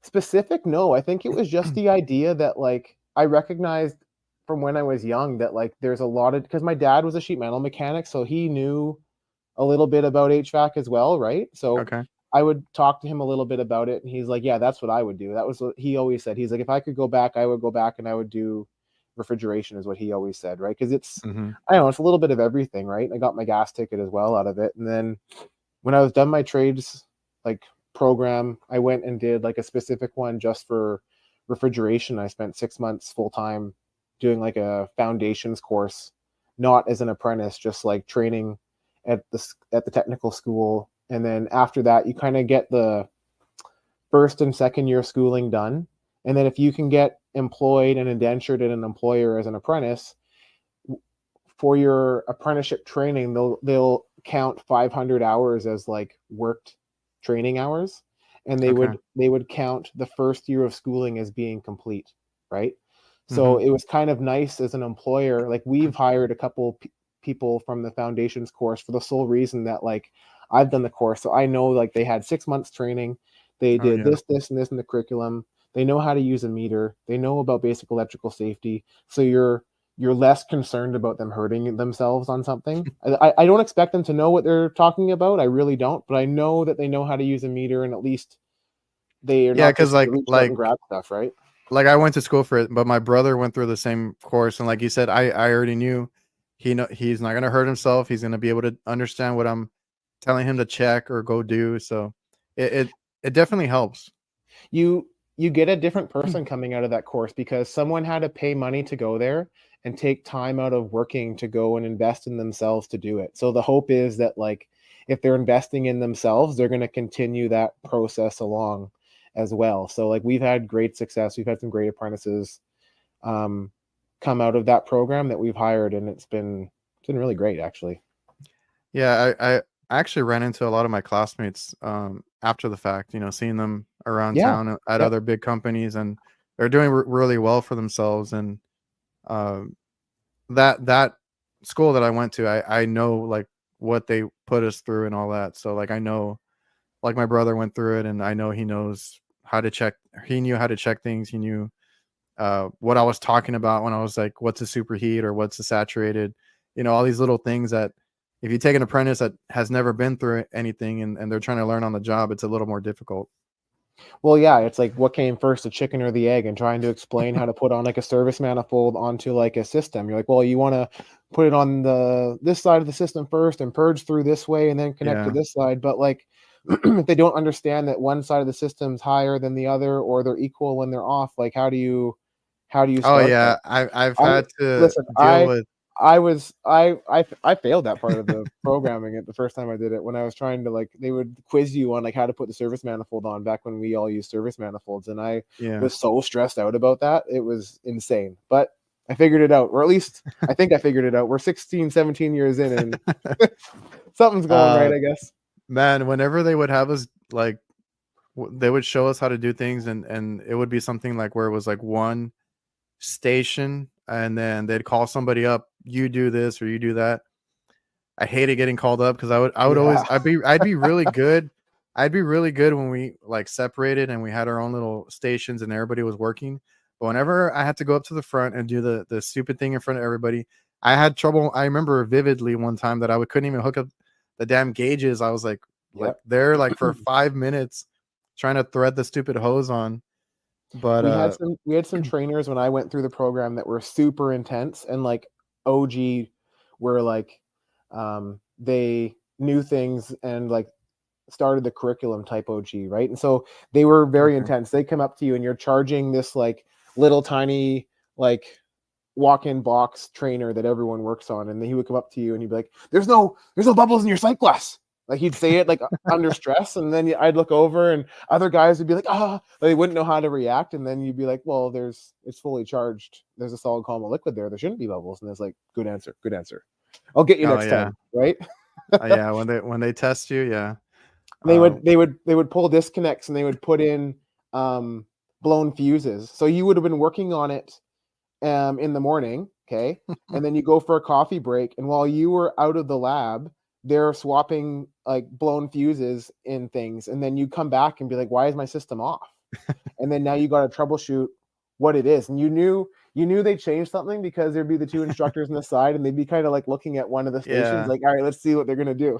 A: Specific? No, I think it was just the idea that, like, I recognized from when I was young that, like, there's a lot of because my dad was a sheet metal mechanic, so he knew a little bit about HVAC as well, right? So
B: Okay.
A: I would talk to him a little bit about it, and he's like, "Yeah, that's what I would do." That was what he always said. He's like, "If I could go back, I would go back and I would do refrigeration," is what he always said, right? Because
B: Hmm.
A: I don't know, it's a little bit of everything, right? I got my gas ticket as well out of it, and then when I was done my trades like program, I went and did like a specific one just for refrigeration. I spent 6 months full time doing like a foundations course, not as an apprentice, just like training at the technical school. And then after that, you kind of get the first and second year schooling done. And then if you can get employed and indentured in an employer as an apprentice, for your apprenticeship training, they'll count 500 hours as like worked training hours, and they
B: Okay.
A: would they would count the first year of schooling as being complete, right? So
B: Hmm.
A: it was kind of nice as an employer. Like we've hired a couple people from the foundations course for the sole reason that like I've done the course, so I know like they had 6 months training, they
B: Oh
A: did
B: yeah.
A: this, and this in the curriculum. They know how to use a meter. They know about basic electrical safety. So you're less concerned about them hurting themselves on something. I don't expect them to know what they're talking about. I really don't, but I know that they know how to use a meter, and at least they are
B: Yeah,
A: not
B: because
A: just reaching out and grab stuff, right?
B: like I went to school for it, but my brother went through the same course, and like you said, I already knew he's not gonna hurt himself. He's gonna be able to understand what I'm telling him to check or go do. So it it, it definitely helps.
A: You get a different person coming out of that course because someone had to pay money to go there and take time out of working to go and invest in themselves to do it. So the hope is that like if they're investing in themselves, they're going to continue that process along as well. So like we've had great success. We've had some great apprentices um, come out of that program that we've hired, and it's been really great actually.
B: Yeah, I actually ran into a lot of my classmates after the fact. You know, seeing them around
A: Yeah.
B: town at
A: Yep.
B: other big companies, and they're doing really well for themselves. And um, that school that I went to, I know like what they put us through and all that. So like I know like my brother went through it, and I know he knows how to check. He knew how to check things. He knew what I was talking about when I was like, what's a superheat or what's a saturated, you know, all these little things that if you take an apprentice that has never been through anything and they're trying to learn on the job, it's a little more difficult.
A: Well, yeah, it's like what came first, the chicken or the egg, and trying to explain how to put on like a service manifold onto like a system. You're like, well, you want to put it on this side of the system first and purge through this way and then connect to
B: Yeah.
A: this side. But like if they don't understand that one side of the system's higher than the other or they're equal when they're off, like how do you
B: Oh
A: start that?
B: yeah, I've
A: I
B: had to
A: listen,
B: deal with.
A: I failed that part of the programming it the first time I did it when I was trying to like they would quiz you on like how to put the service manifold on back when we all used service manifolds, and I
B: Yeah.
A: was so stressed out about that. It was insane. But I figured it out, or at least I think I figured it out. We're 16, 17 years in and something's going right,
B: uh
A: I guess.
B: Man, whenever they would have us like they would show us how to do things, and it would be something like where it was like one station and then they'd call somebody up, you do this or you do that. I hated getting called up because I would
A: Yeah.
B: always I'd be really good. I'd be really good when we like separated and we had our own little stations and everybody was working. But whenever I had to go up to the front and do the stupid thing in front of everybody, I had trouble. I remember vividly one time that couldn't even hook up the damn gauges. I was like
A: Yep.
B: there like for 5 minutes trying to thread the stupid hose on. But
A: We had some trainers when I went through the program that were super intense and like OG were like they knew things and like started the curriculum type OG, right? And so they were very
B: okay.
A: intense. They come up to you and you're charging this like little tiny like walk-in box trainer that everyone works on, and then he would come up to you and he'd be like, there's no bubbles in your sight glass. Like he'd say it like under stress, and then I'd look over and other guys would be like, they wouldn't know how to react, and then you'd be like, well, it's fully charged. There's a solid column of liquid there. There shouldn't be bubbles, and it's like, good answer. I'll get you
B: Oh
A: next
B: yeah.
A: time, right?
B: Yeah, when they test you, yeah.
A: they
B: Uh,
A: would they would they would pull disconnects and they would put in um, blown fuses. So you would have been working on it in the morning, okay, and then you go for a coffee break, and while you were out of the lab, they're swapping like blown fuses in things, and then you come back and be like, "Why is my system off?" And then now you got to troubleshoot what it is, and you knew they changed something because there'd be the two instructors on the side, and they'd be kind of like looking at one of the stations,
B: yeah.
A: like, "All right, let's see what they're gonna do."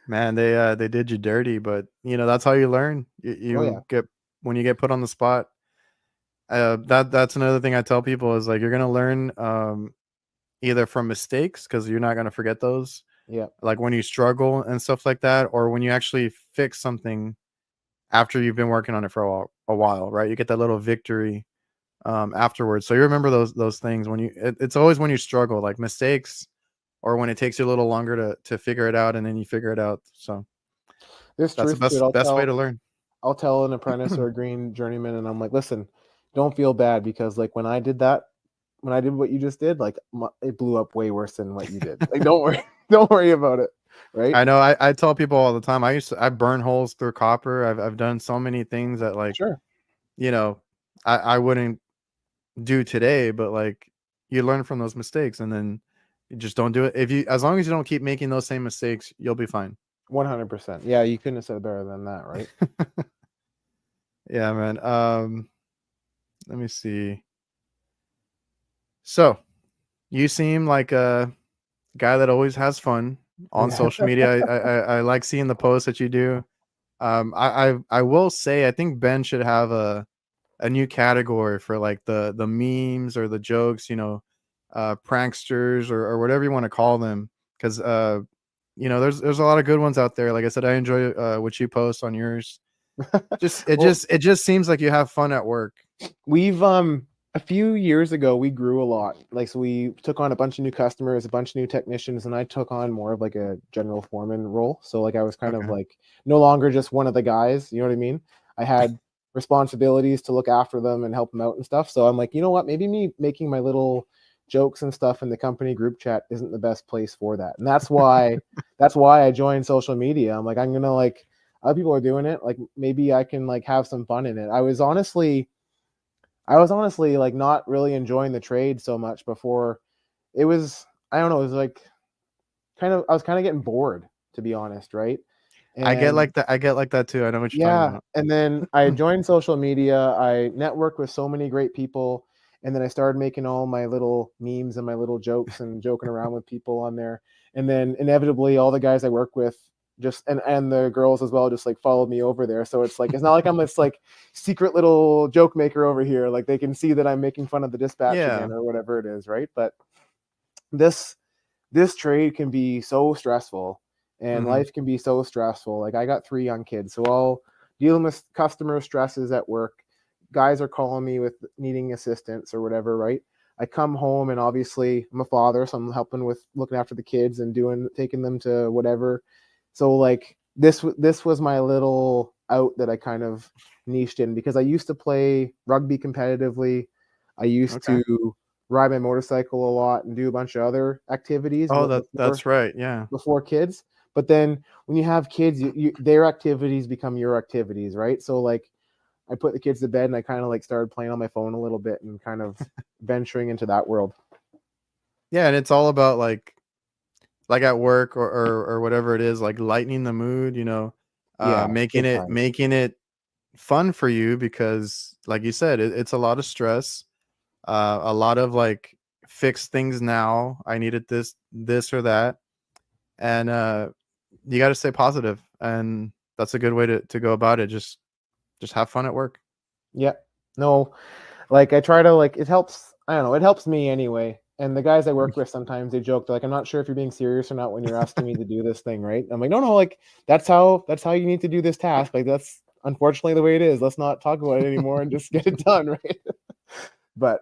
B: Man, they did you dirty, but that's how you learn. You,
A: Oh yeah,
B: you get when you get put on the spot. That's another thing I tell people is like you're gonna learn either from mistakes because you're not gonna forget those,
A: yeah.
B: like when you struggle and stuff like that, or when you actually fix something after you've been working on it for a while, right? You get that little victory afterwards. So you remember those things when it's always when you struggle, like mistakes, or when it takes you a little longer to figure it out, and then you figure it out. So
A: There's
B: that's the
A: truth to it.
B: best way to learn.
A: I'll tell an apprentice or a green journeyman, and I'm like, listen, don't feel bad because like when I did what you just did, like it blew up way worse than what you did. Like, don't worry, don't worry about it, right?
B: I know. I tell people all the time. I burn holes through copper. I've done so many things that like
A: Sure,
B: you know I wouldn't do today, but like you learn from those mistakes, and then you just don't do it. As long as you don't keep making those same mistakes, you'll be fine.
A: 100%. Yeah, you couldn't have said it better than that, right?
B: Yeah, man. Let me see. So you seem like a guy that always has fun on
A: Yeah.
B: social media. I like seeing the posts that you do. I will say I think Ben should have a new category for like the memes or the jokes, pranksters or whatever you want to call them, because there's a lot of good ones out there. Like I said, I enjoy what you post on yours. Just it
A: Well,
B: just it just seems like you have fun at work.
A: we've a few years ago we grew a lot. Like so we took on a bunch of new customers, a bunch of new technicians, and I took on more of like a general foreman role. So like I was kind of
B: Okay.
A: like no longer just one of the guys, you know what I mean? I had responsibilities to look after them and help them out and stuff. So I'm like, you know what? Maybe me making my little jokes and stuff in the company group chat isn't the best place for that. And that's why I joined social media. I'm like, I'm gonna like other people are doing it. Like maybe I can like have some fun in it. I was honestly like not really enjoying the trade so much before. It was I don't know, it was like I was kind of getting bored, to be honest, right?
B: I get
A: And
B: like that. I get like that too. I know what you're talking
A: yeah,
B: about.
A: and then I joined social media. I networked with so many great people, And then I started making all my little memes and my little jokes and joking around with people on there. And then inevitably all the guys I work with just and the girls as well just like followed me over there. So it's like it's not like I'm this like secret little joke maker over here. Like they can see that I'm making fun of the dispatch
B: Yeah.
A: again or whatever it is, right? But this this trade can be so stressful and
B: Hmm.
A: life can be so stressful. Like I got 3 young kids, so all dealing with customer stresses at work. Guys are calling me with needing assistance or whatever, right? I come home and obviously I'm a father, so I'm helping with looking after the kids and doing taking them to whatever. So like this was my little out that I kind of niched in because I used to play rugby competitively. I used
B: Okay.
A: to ride my motorcycle a lot and do a bunch of other activities
B: Oh,
A: before
B: that's right. Yeah.
A: kids. But then when you have kids, their activities become your activities, right? So like I put the kids to bed and I kind of like started playing on my phone a little bit and kind of venturing into that world.
B: Yeah, and it's all about like at work or whatever it is, like lightening the mood,
A: Yeah,
B: making
A: big
B: it
A: time.
B: making it fun for you because like you said, it's a lot of stress, a lot of like fix things now. I needed this or that. And you got to stay positive, and that's a good way to go about it. Just have fun at work.
A: Yeah. No, like I try to like it helps. I don't know. It helps me anyway. And the guys I work with sometimes they joke. They're like, "I'm not sure if you're being serious or not when you're asking me to do this thing, right?" I'm like, "No, no. Like that's how you need to do this task. Like that's unfortunately the way it is. Let's not talk about it anymore and just get it done, right?" But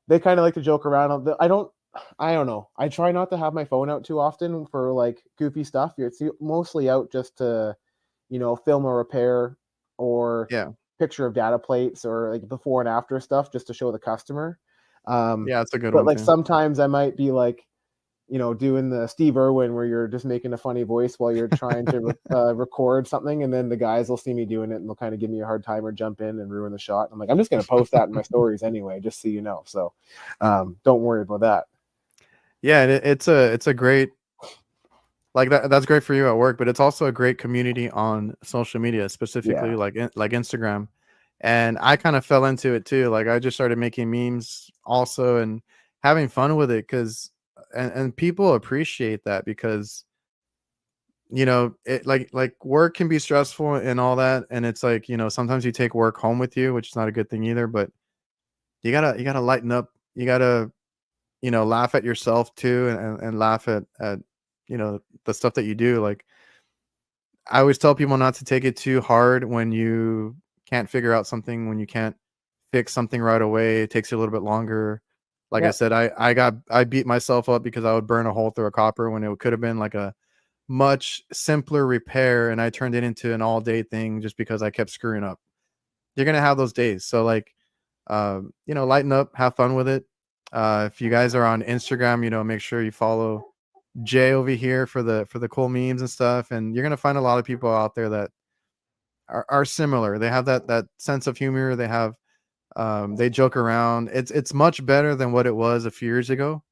A: they kind of like to joke around. I don't know. I try not to have my phone out too often for like goofy stuff. It's mostly out just to, film a repair or
B: Yeah,
A: picture of data plates or like before and after stuff just to show the customer. Um,
B: yeah, it's a good
A: but
B: one
A: like
B: too.
A: sometimes I might be like, doing the Steve Irwin where you're just making a funny voice while you're trying to record something, and then the guys will see me doing it and they'll kind of give me a hard time or jump in and ruin the shot. I'm like, I'm just going to post that in my stories anyway, just so you know. So don't worry about that.
B: Yeah, and it's a great, like that's great for you at work, but it's also a great community on social media, specifically
A: Yeah.
B: like Instagram. And I kind of fell into it too. Like I just started making memes also and having fun with it because and people appreciate that because it like work can be stressful and all that, and it's like sometimes you take work home with you, which is not a good thing either. But you gotta lighten up. You gotta laugh at yourself too, and laugh at the stuff that you do. Like I always tell people not to take it too hard when you can't figure out something, when you can't fix something right away. It takes you a little bit longer. Like I
A: Yep.
B: said, I beat myself up because I would burn a hole through a copper when it could have been like a much simpler repair, and I turned it into an all day thing just because I kept screwing up. You're gonna have those days. So like lighten up, have fun with it. If you guys are on Instagram, make sure you follow Jay over here for the cool memes and stuff. And you're gonna find a lot of people out there that are similar. They have that sense of humor. They joke around. It's much better than what it was a few years ago.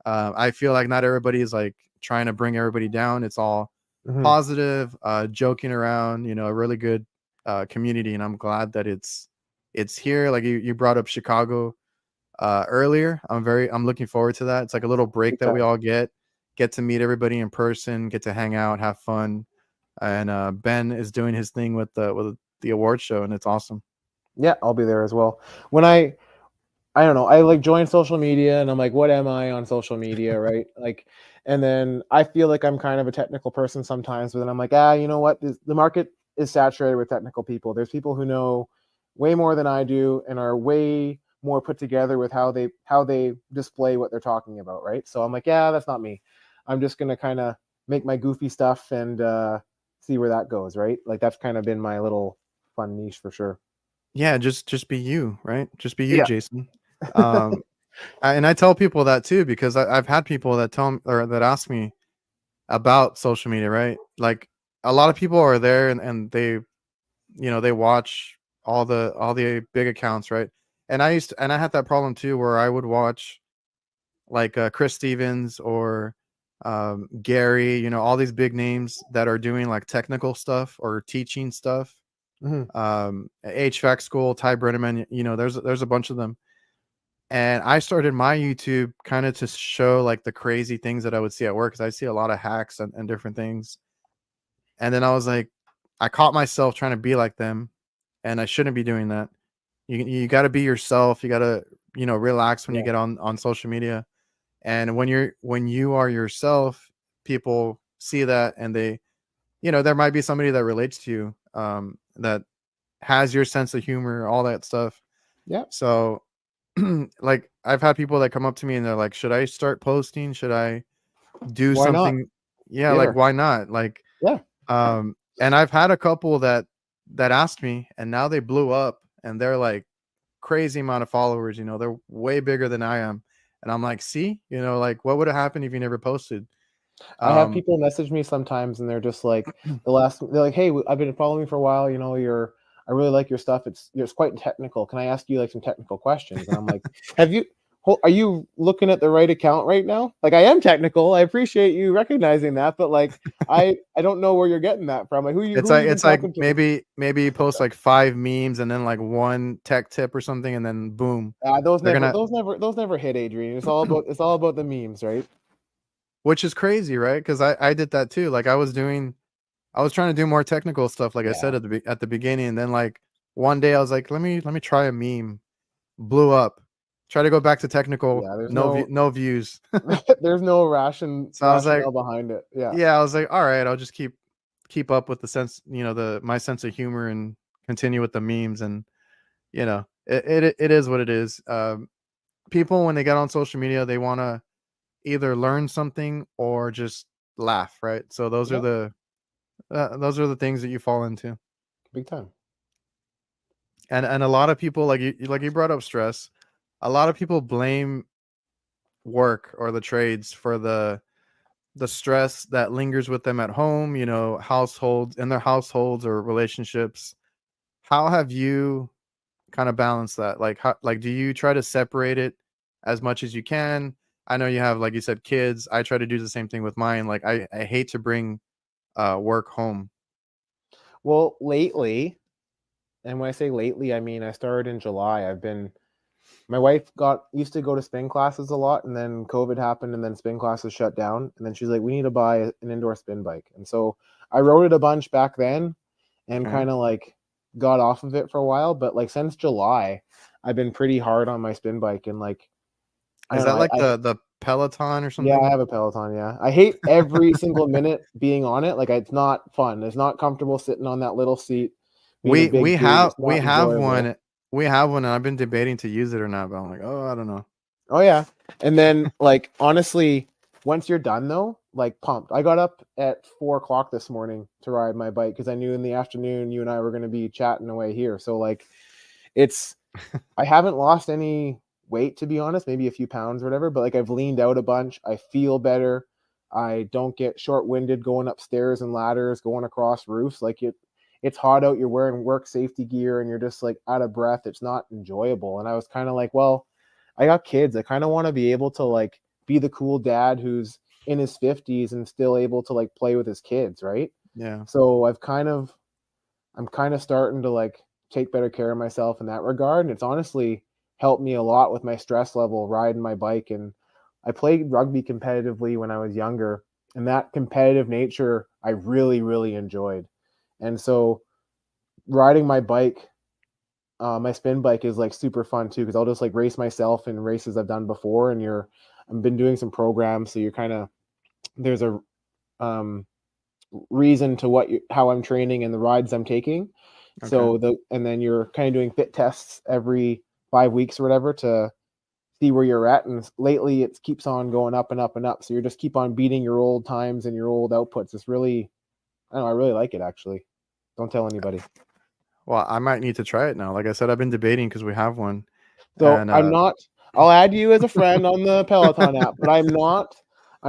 B: I feel like not everybody is like trying to bring everybody down. It's all
A: Hmm.
B: positive, joking around. A really good community, and I'm glad that it's here. Like you brought up Chicago earlier. I'm looking forward to that. It's like a little break
A: Big
B: that we
A: time.
B: all get to meet everybody in person, get to hang out, have fun. And Ben is doing his thing with the award show, and it's awesome.
A: Yeah, I'll be there as well. When I don't know, I like join social media and I'm like, what am I on social media, right? Like, and then I feel like I'm kind of a technical person sometimes, but then I'm like, you know what? The market is saturated with technical people. There's people who know way more than I do and are way more put together with how they display what they're talking about, right? So I'm like, yeah, that's not me. I'm just gonna kind of make my goofy stuff and see where that goes, right? Like that's kind of been my little fun niche for sure.
B: Yeah, just be you, right? Just be you,
A: Yeah.
B: Jason. Um, and I tell people that too because I've had people that tell me or that ask me about social media, right? Like a lot of people are there and they watch all the big accounts, right? And I had that problem too where I would watch like Chris Stevens or Gary, all these big names that are doing like technical stuff or teaching stuff.
A: Hmm.
B: HVAC school, Ty Brenneman, there's a bunch of them. And I started my YouTube kind of to show like the crazy things that I would see at work, because I see a lot of hacks and different things. And then I was like, I caught myself trying to be like them, and I shouldn't be doing that. You got to be yourself. You got to, relax when you
A: Yeah.
B: get on social media. And when you are yourself, people see that, and they, there might be somebody that relates to you, that has your sense of humor, all that stuff.
A: Yeah.
B: So, like, I've had people that come up to me and they're like, "Should I start posting? Should I do
A: Why not?
B: something?" Yeah, like,
A: Yeah.
B: why not? Like,
A: Yeah.
B: and I've had a couple that asked me, and now they blew up, and they're like crazy amount of followers. They're way bigger than I am, and I'm like, see, like, what would have happened if you never posted?
A: I have
B: Um,
A: people message me sometimes, and they're just like, they're like, "Hey, I've been following you for a while. I really like your stuff. It's quite technical. Can I ask you like some technical questions?" And I'm like, are you looking at the right account right now? Like, I am technical. I appreciate you recognizing that, but like, I don't know where you're getting that from. Like,
B: it's
A: who
B: like
A: you been
B: it's like
A: talking to?
B: maybe you post like 5 memes and then like one tech tip or something, and then boom,
A: Those
B: they're
A: never,
B: gonna,
A: those never hit, Adrian. It's all about the memes, right?
B: which is crazy, right? Because I did that too. Like, I was trying to do more technical stuff, like I said
A: Yeah.
B: at the beginning, and then like one day I was like, let me try a meme. Blew up. Try to go back to technical.
A: Yeah.
B: No views.
A: There's no
B: So I was like,
A: rationale behind it. Yeah.
B: yeah, I was like, all right, I'll just keep up with the sense, the my sense of humor, and continue with the memes, and it is what it is. People, when they get on social media, they want to either learn something or just laugh, right? So
A: Yeah.
B: those are the things that you fall into.
A: Big time.
B: And a lot of people, like you brought up stress. A lot of people blame work or the trades for the stress that lingers with them at home, households, in their households or relationships. How have you kind of balanced that? Like, how, like, do you try to separate it as much as you can? I know you have, like you said, kids. I try to do the same thing with mine. Like, I hate to bring work home.
A: Well, lately, and when I say lately, I mean I started in July. My wife got used to go to spin classes a lot, and then COVID happened, and then spin classes shut down. And then she's like, "We need to buy an indoor spin bike." And so I rode it a bunch back then, and
B: Okay.
A: kind of like got off of it for a while. But like since July, I've been pretty hard on my spin bike, and like I
B: Is
A: don't know,
B: that like the Peloton or
A: yeah, I
B: something?
A: have a Peloton. Yeah, I hate every single minute being on it. Like it's not fun. It's not comfortable sitting on that little seat, being a
B: We
A: big
B: we
A: dude.
B: have
A: It's
B: we
A: not
B: have
A: enjoyable.
B: one. We have one, and I've been debating to use it or not, but I'm like, oh, I don't know.
A: Oh yeah. And then like honestly, once you're done though, like pumped. I got up at 4 o'clock this morning to ride my bike because I knew in the afternoon you and I were going to be chatting away here. So like it's I haven't lost any weight to be honest, maybe a few pounds or whatever, but like I've leaned out a bunch. I feel better. I don't get short-winded going upstairs and ladders, going across roofs. Like it's hot out, you're wearing work safety gear and you're just like out of breath. It's not enjoyable. And I was kind of like, well, I got kids. I kind of want to be able to like be the cool dad who's in his 50s and still able to like play with his kids, right?
B: Yeah.
A: So I'm kind of starting to like take better care of myself in that regard. And it's honestly helped me a lot with my stress level riding my bike. And I played rugby competitively when I was younger. And that competitive nature I really, really enjoyed. And so riding my bike, my spin bike is like super fun too, because I'll just like race myself in races I've done before. And I've been doing some programs. So you're kind of, there's a um, reason to how I'm training and the rides I'm taking.
B: Okay.
A: And then you're kind of doing fit tests every 5 weeks or whatever to see where you're at. And lately it keeps on going up and up and up. So you're just keep on beating your old times and your old outputs. It's really, I don't know, I really like it actually. Don't tell anybody.
B: Well, I might need to try it now. Like I said, I've been debating because we have one,
A: So
B: and
A: I'll add you as a friend on the Peloton app, but I'm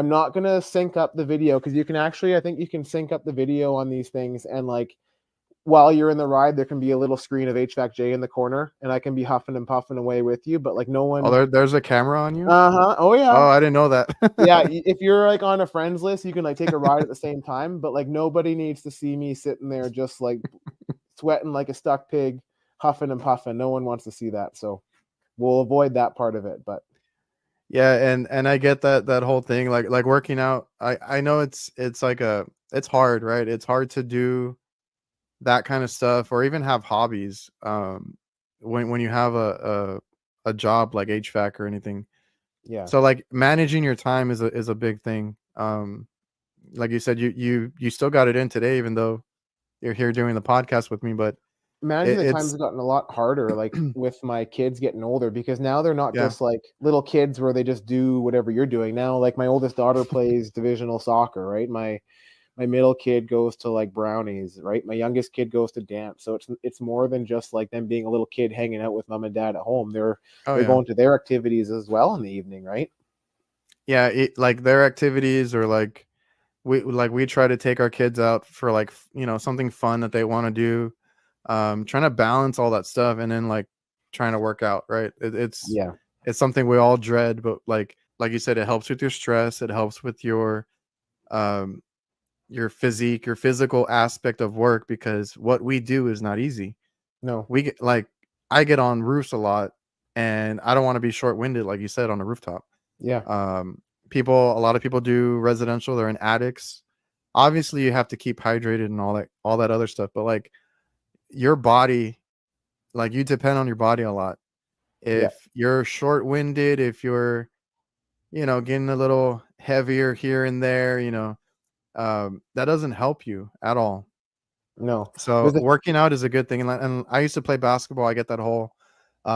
A: not gonna sync up the video because you can actually, I think you can sync up the video on these things and like while you're in the ride, there can be a little screen of HVACJAY in the corner, and I can be huffing and puffing away with you. But like no
B: oh,
A: one,
B: there's a camera on you.
A: oh
B: Oh,
A: yeah,
B: I didn't know that.
A: yeah. If you're like on a friends list, you can like take a ride at the same time. But like nobody needs to see me sitting there just like sweating like a stuck pig, huffing and puffing. No one wants to see that. So we'll avoid that part of it. But
B: Yeah, and I get that whole thing, like working out. I know it's like it's hard, right? It's hard to do that kind of stuff or even have hobbies when you have a job like HVAC or anything.
A: yeah,
B: So like managing your time is a big thing. Like you said, you still got it in today, even though you're here doing the podcast with me. But
A: managing the times
B: it's
A: has gotten a lot harder, like with my kids getting older, because now they're not
B: yeah.
A: just like little kids where they just do whatever you're doing. Now, like my oldest daughter plays divisional soccer, right? My middle kid goes to like brownies, right? My youngest kid goes to dance. So it's more than just like them being a little kid hanging out with mom and dad at home.
B: Oh
A: They're
B: yeah.
A: going to their activities as well in the evening, right?
B: Yeah, like their activities or like we try to take our kids out for like something fun that they want to do, trying to balance all that stuff and then like trying to work out, right?
A: Yeah.
B: It's something we all dread, but like you said, it helps with your stress, it helps with um your physique, your physical aspect of work, because what we do is not easy.
A: No.
B: We get like I get on roofs a lot and I don't want to be short-winded like you said on a rooftop.
A: Yeah.
B: um a lot of people do residential, they're in attics. Obviously you have to keep hydrated and all that other stuff, but like your body, like you depend on your body a lot.
A: Yeah.
B: If you're short-winded, if you're getting a little heavier here and there, that doesn't help you at all.
A: No.
B: So
A: There's a
B: working out is a good thing, and I used to play basketball. I get that whole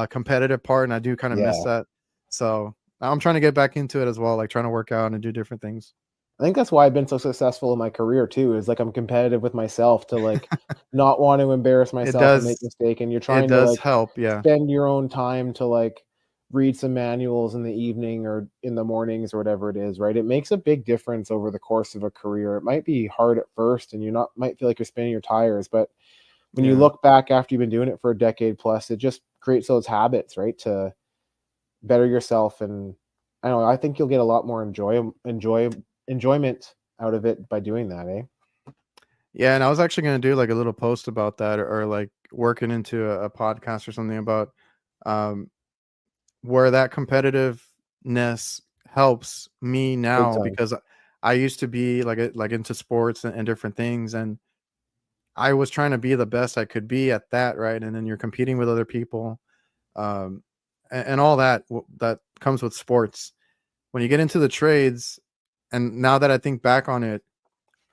B: competitive part, and I do kind of miss
A: yeah.
B: that. So I'm trying to get back into it as well, like trying to work out and do different things.
A: I think that's why I've been so successful in my career too, is like I'm competitive with myself to like not want to embarrass
B: It
A: myself and make
B: does
A: a mistake. And you're
B: it
A: trying to
B: does
A: like
B: help, yeah.
A: spend your own time to like read some manuals in the evening or in the mornings or whatever it is, right? It makes a big difference over the course of a career. It might be hard at first and you not might feel like you're spinning your tires, but when you
B: Yeah.
A: look back after you've been doing it for a decade plus, it just creates those habits, right? To better yourself. And I don't know, I think you'll get a lot more enjoyment out of it by doing that, eh?
B: Yeah, and I was actually gonna do like a little post about that, or like working into a podcast or something about um where that competitiveness helps me
A: Big
B: now,
A: time.
B: because I used to be like into sports and different things, and I was trying to be the best I could be at that, right? And then you're competing with other people, and all that that comes with sports. When you get into the trades, and now that I think back on it,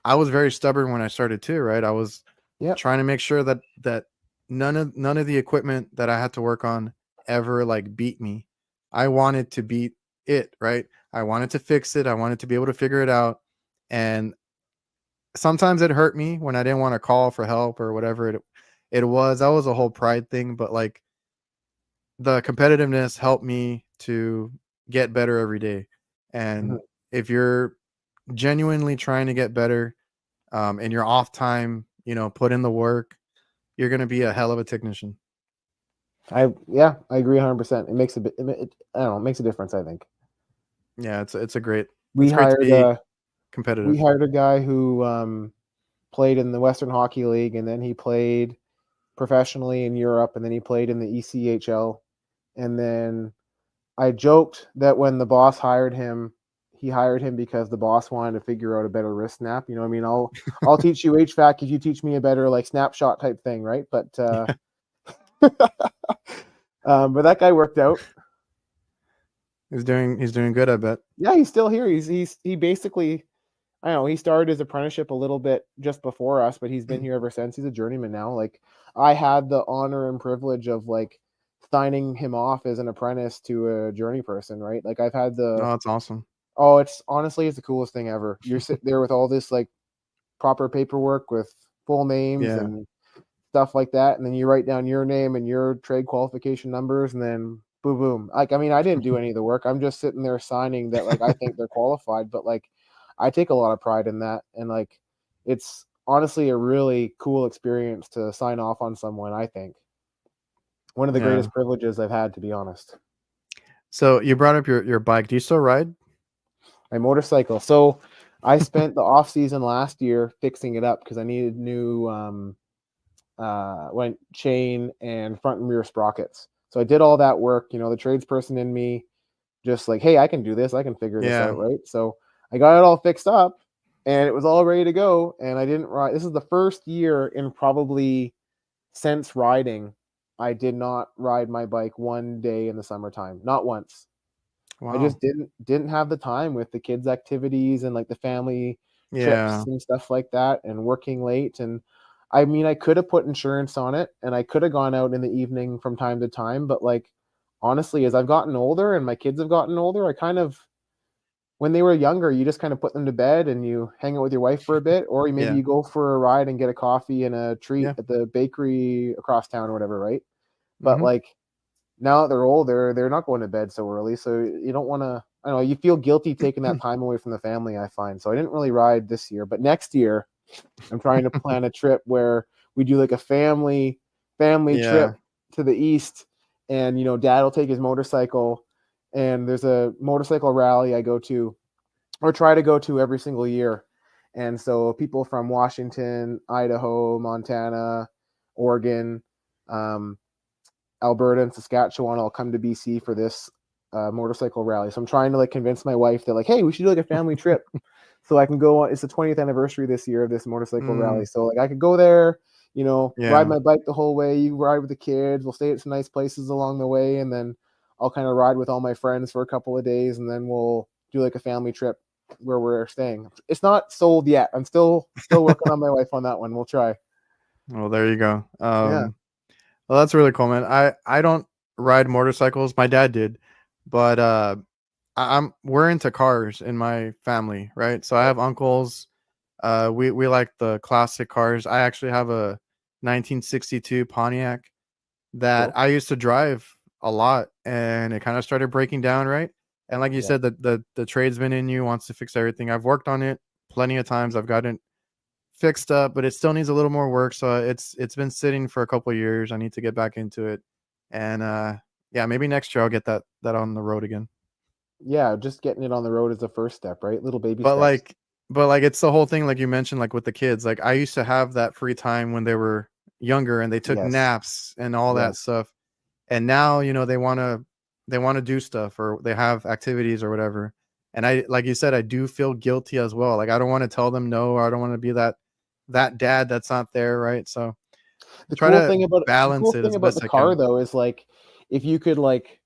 B: I was very stubborn when I started too, right? I was
A: Yep.
B: trying to make sure that none of the equipment that I had to work on ever like beat me. I wanted to beat it, right? I wanted to fix it. I wanted to be able to figure it out. And sometimes it hurt me when I didn't want to call for help or whatever it was. That was a whole pride thing, but like the competitiveness helped me to get better every day.
A: Mhm.
B: And if you're genuinely trying to get better, and your off time, put in the work, you're going to be a hell of a technician.
A: I agree 100%. It makes a bit I don't know, it makes a difference, I think.
B: Yeah, it's a great
A: We
B: it's great to
A: hired
B: be
A: a we
B: competitive.
A: hired a guy who played in the Western Hockey League, and then he played professionally in Europe, and then he played in the ECHL. And then I joked that when the boss hired him, he hired him because the boss wanted to figure out a better wrist snap. You know what I mean? I'll teach you HVAC if you teach me a better like snapshot type thing, right? But but that guy worked out.
B: He's doing good, I bet.
A: Yeah, he's still here. He basically, I don't know, he started his apprenticeship a little bit just before us, but he's been here ever since. He's a journeyman now. Like I had the honor and privilege of like signing him off as an apprentice to a journey person, right? Like I've had the
B: Oh, that's awesome.
A: oh, it's honestly it's the coolest thing ever. You're sitting there with all this like proper paperwork with full names
B: Yeah.
A: and stuff like that, and then you write down your name and your trade qualification numbers, and then boom, boom. Like, I mean, I didn't do any of the work. I'm just sitting there signing that, like, I think they're qualified, but like, I take a lot of pride in that, and like, it's honestly a really cool experience to sign off on someone. I think one of the
B: Yeah.
A: greatest privileges I've had, to be honest.
B: So you brought up your bike. Do you still ride?
A: My motorcycle. So I spent the off season last year fixing it up because I needed new went chain and front and rear sprockets. So I did all that work, you know, the tradesperson in me just like, hey, I can do this, I can figure this
B: Yeah.
A: out, right? So I got it all fixed up and it was all ready to go. And I didn't ride. This is the first year in probably since riding, I did not ride my bike one day in the summertime, not once. I
B: Wow.
A: just didn't have the time with the kids' activities and like the family trips
B: Yeah.
A: and stuff like that, and working late. And I mean, I could have put insurance on it, and I could have gone out in the evening from time to time. But like, honestly, as I've gotten older and my kids have gotten older, I kind of, when they were younger, you just kind of put them to bed and you hang out with your wife for a bit, or maybe
B: Yeah.
A: you go for a ride and get a coffee and a treat
B: Yeah.
A: at the bakery across town or whatever, right? But
B: Mm-hmm.
A: like, now that they're older, they're not going to bed so early. So you don't want to, I don't know, you feel guilty taking that time away from the family, I find. So I didn't really ride this year, but next year I'm trying to plan a trip where we do like a family
B: Yeah.
A: trip to the east, and you know, dad will take his motorcycle, and there's a motorcycle rally I go to or try to go to every single year. And so people from Washington, Idaho, Montana, Oregon, um, Alberta and Saskatchewan all come to BC for this motorcycle rally. So I'm trying to like convince my wife that like, hey, we should do like a family trip. So I can go on. It's the 20th anniversary this year of this motorcycle rally.
B: Mm,
A: So like I could go there, you know, ride
B: yeah.
A: my bike the whole way. You ride with the kids. We'll stay at some nice places along the way, and then I'll kind of ride with all my friends for a couple of days, and then we'll do like a family trip where we're staying. It's not sold yet. I'm still working on my wife on that one. We'll try.
B: Well, there you go.
A: Yeah.
B: Well, that's really cool, man. I don't ride motorcycles. My dad did, but we're into cars in my family, right? So I have uncles. We like the classic cars. I actually have a 1962 Pontiac that
A: Cool.
B: I used to drive a lot, and it kind of started breaking down, right? And like you
A: Yeah.
B: said, the tradesman in you wants to fix everything. I've worked on it plenty of times. I've gotten fixed up, but it still needs a little more work. So it's been sitting for a couple of years. I need to get back into it, and yeah, maybe next year I'll get that on the road again.
A: Yeah, just getting it on the road is the first step, right? Little baby
B: But
A: steps.
B: like, but like, it's the whole thing, like you mentioned, like with the kids. Like I used to have that free time when they were younger and they took
A: Yes.
B: naps and all that
A: Yes.
B: stuff. And now, they want to do stuff or they have activities or whatever. And I, like you said, I do feel guilty as well. Like I don't want to tell them no, or I don't want to be that dad that's not there, right? So try to
A: The cool
B: balance it
A: thing
B: as
A: about
B: best
A: the
B: I
A: car
B: can.
A: though is like if you could like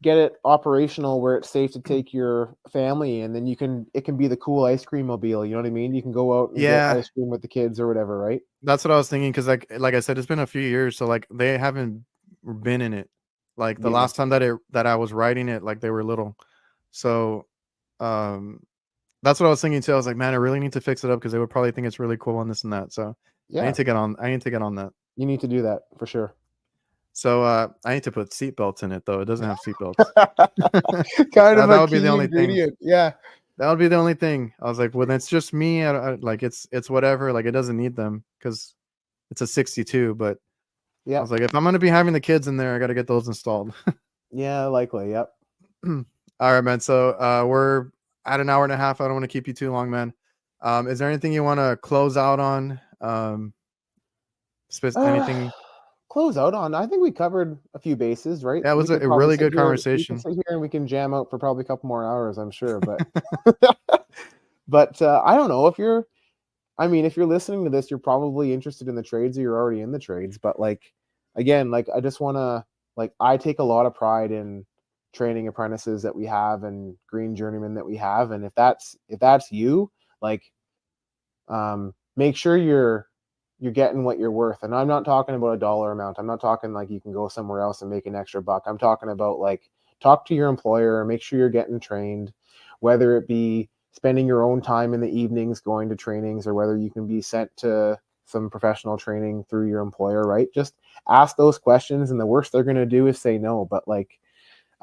A: get it operational where it's safe to take your family, and then it can be the cool ice cream mobile, you know what I mean? You can go out and get
B: Yeah,
A: ice cream with the kids or whatever, right?
B: that's what I was thinking. Cause like I said, it's been a few years. So like they haven't been in it. Like the
A: Yeah.
B: last time that I was riding it, like they were little. So um that's what I was thinking too. I was like, man, I really need to fix it up because they would probably think it's really cool and this and that. So
A: Yeah.
B: I need to get on that.
A: You need to do that for sure.
B: So I need to put seat belts in it though. It doesn't have seat belts.
A: Kind of
B: That
A: a
B: would be the
A: key
B: only thing.
A: ingredient. Yeah.
B: That would be the only thing. I was like, when it's just me, like it's whatever. Like it doesn't need them because it's a 62. But I
A: Yep.
B: was like, if I'm gonna be having the kids in there, I got to get those installed.
A: Yeah, likely. Yep.
B: All right, man. So we're at an hour and a half. I don't want to keep you too long, man. Is there anything you want to close out on?
A: Uh,
B: Anything?
A: close out on. I think we covered a few bases, right?
B: Yeah, it
A: We
B: was
A: could
B: a
A: probably
B: really
A: sit
B: good
A: here. We can
B: conversation.
A: sit here and we can jam out for probably a couple more hours, I'm sure. But but I don't know if you're. I mean, if you're listening to this, you're probably interested in the trades or you're already in the trades. But like, again, like I just want to like I take a lot of pride in training apprentices that we have and green journeymen that we have. And if that's you, like make sure you're getting what you're worth. And I'm not talking about a dollar amount. I'm not talking like you can go somewhere else and make an extra buck. I'm talking about like talk to your employer, make sure you're getting trained, whether it be spending your own time in the evenings going to trainings, or whether you can be sent to some professional training through your employer, right? Just ask those questions, and the worst they're going to do is say no. But like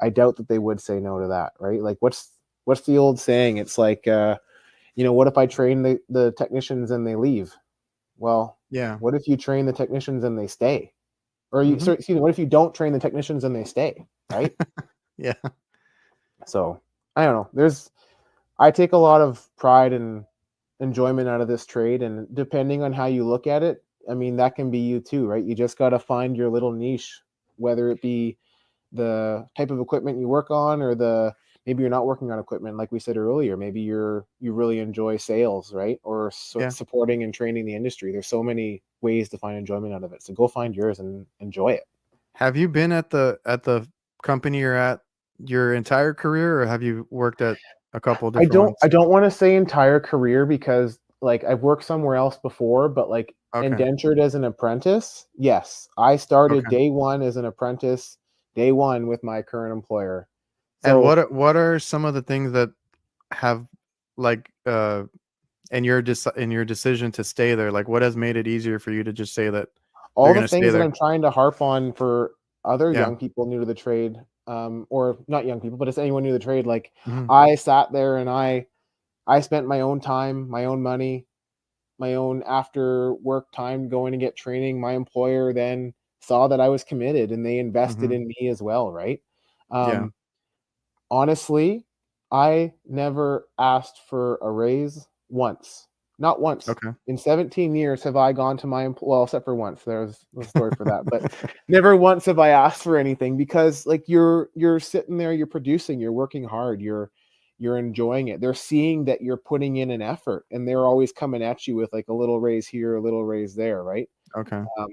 A: I doubt that they would say no to that, right? Like what's the old saying? It's like what if I train the technicians and they leave? Well,
B: Yeah.
A: what if you train the technicians and they stay? Or
B: Hmm.
A: excuse me, what if you don't train the technicians and they stay, right?
B: Yeah.
A: So I don't know. I take a lot of pride and enjoyment out of this trade, and depending on how you look at it, I mean that can be you too, right? You just got to find your little niche, whether it be the type of equipment you work on, or maybe you're not working on equipment like we said earlier. Maybe you really enjoy sales, right? Or
B: Yeah.
A: supporting and training the industry. There's so many ways to find enjoyment out of it. So go find yours and enjoy it.
B: Have you been at the company you're at your entire career, or have you worked at a couple
A: I
B: different
A: don't
B: ones?
A: I don't want to say entire career because like I've worked somewhere else before, but like
B: Okay.
A: indentured as an apprentice, yes. I started
B: Okay.
A: day one as an apprentice, day one with my current employer.
B: And
A: So
B: what are some of the things that have like in your decision to stay there, like what has made it easier for you to just say that you're
A: all the
B: gonna stay
A: things that
B: there?
A: I'm trying to harp on for other
B: Yeah.
A: young people new to the trade, or not young people, but it's anyone new to the trade, like
B: Hmm.
A: I sat there and I spent my own time, my own money, my own after work time going to get training. My employer then saw that I was committed and they invested
B: Hmm.
A: in me as well, right?
B: Yeah.
A: Um, Honestly, I never asked for a raise once. Not once.
B: Okay.
A: In 17 years have I gone to my well, except for once. There's a story for that, but never once have I asked for anything because like you're sitting there, you're producing, you're working hard, you're enjoying it. They're seeing that you're putting in an effort and they're always coming at you with like a little raise here, a little raise there, right?
B: Okay.
A: Um,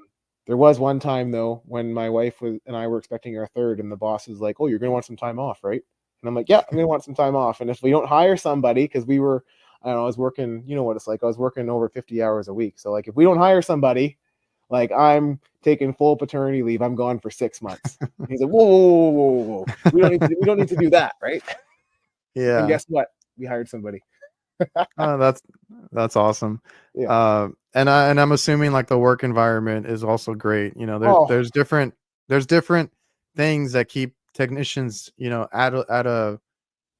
A: there was one time though when my wife was and I were expecting our third, and the boss is like, "Oh, you're gonna want some time off, right?" And I'm like, "Yeah, I'm gonna want some time off." And if we don't hire somebody, because we were, I don't know, I was working, you know what it's like. I was working over 50 hours a week. So like, if we don't hire somebody, like I'm taking full paternity leave. I'm gone for 6 months. And he's like, "Whoa, whoa, whoa, whoa, whoa, whoa. We don't need to do that, right?" And
B: Yeah.
A: guess what? We hired somebody.
B: Oh, that's awesome.
A: Yeah.
B: And I'm assuming like the work environment is also great. You know,
A: Oh,
B: there's different things that keep technicians, you know, at a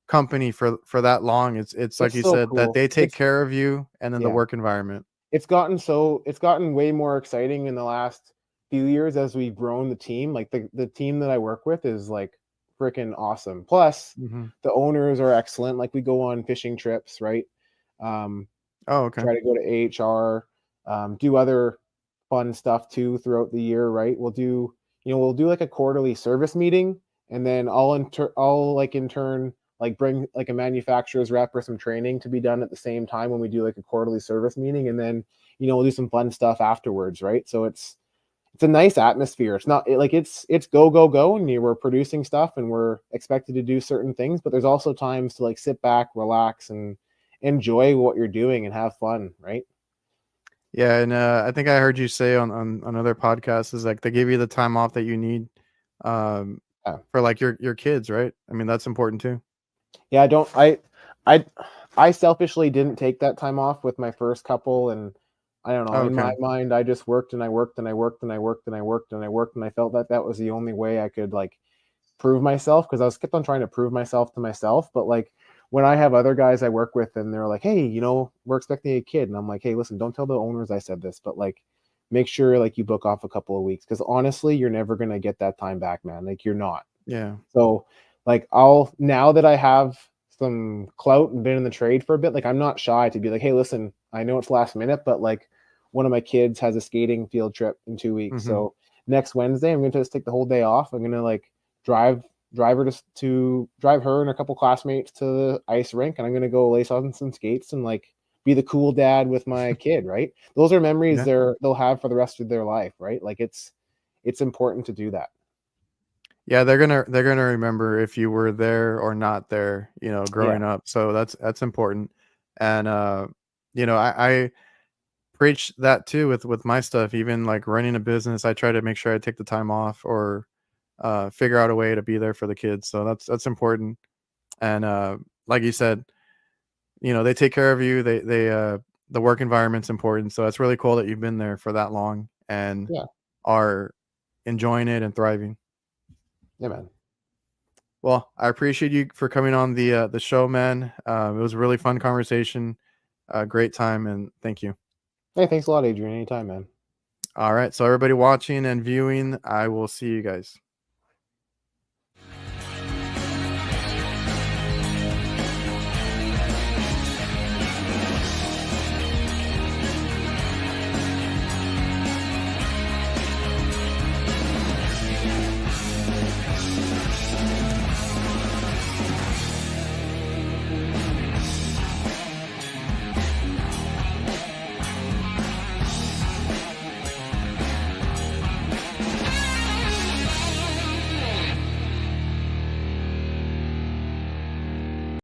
B: company for that long. It's like
A: it's
B: you
A: so
B: said that
A: cool.
B: they take care of you, and then the
A: Yeah.
B: work environment.
A: It's gotten way more exciting in the last few years as we've grown the team. Like the team that I work with is like freaking awesome. Plus,
B: Hmm.
A: the owners are excellent. Like we go on fishing trips, right? Um,
B: Oh, okay.
A: Try to go to AHR, do other fun stuff too throughout the year, right? We'll do like a quarterly service meeting, and then I'll like in turn like bring like a manufacturer's rep or some training to be done at the same time when we do like a quarterly service meeting, and then we'll do some fun stuff afterwards, right? So it's a nice atmosphere. It's not like it's go go go, and we're producing stuff and we're expected to do certain things, but there's also times to like sit back, relax, and enjoy what you're doing and have fun, right?
B: Yeah, and I think I heard you say on other podcasts is like they give you the time off that you need um,
A: Yeah.
B: for like your kids, right? I mean, that's important too.
A: Yeah, I I selfishly didn't take that time off with my first couple, and I don't know,
B: Oh,
A: in my
B: okay.
A: mind I just worked and I worked and I worked and I worked and I worked and I worked, and I felt that that was the only way I could like prove myself, because I was kept on trying to prove myself to myself. But like when I have other guys I work with and they're like, "Hey, we're expecting a kid," and I'm like, "Hey, listen, don't tell the owners I said this, but like make sure like you book off a couple of weeks, because honestly, you're never gonna get that time back, man. Like you're not."
B: Yeah.
A: So, like, I'll now that I have some clout and been in the trade for a bit, like, I'm not shy to be like, "Hey, listen, I know it's last minute, but like, one of my kids has a skating field trip in 2 weeks.
B: Hmm.
A: So next Wednesday, I'm going to just take the whole day off. I'm going to like drive drive her to drive her and a couple classmates to the ice rink, and I'm going to go lace on some skates and like be the cool dad with my kid, right? Those are memories
B: Yeah.
A: they'll have for the rest of their life, right? Like it's important to do that.
B: Yeah, they're gonna remember if you were there or not there, you know,
A: Yeah.
B: growing up. So that's important. And you know, I preach that too with my stuff. Even like running a business, I try to make sure I take the time off or figure out a way to be there for the kids. So that's important. And like you said, you know, they take care of you. They the work environment's important. So it's really cool that you've been there for that long and
A: Yeah.
B: are enjoying it and thriving.
A: Yeah, man.
B: Well, I appreciate you for coming on the show, man. It was a really fun conversation, great time, and thank you.
A: Hey, thanks a lot, Adrian. Anytime, man.
B: All right, so everybody watching and viewing, I will see you guys.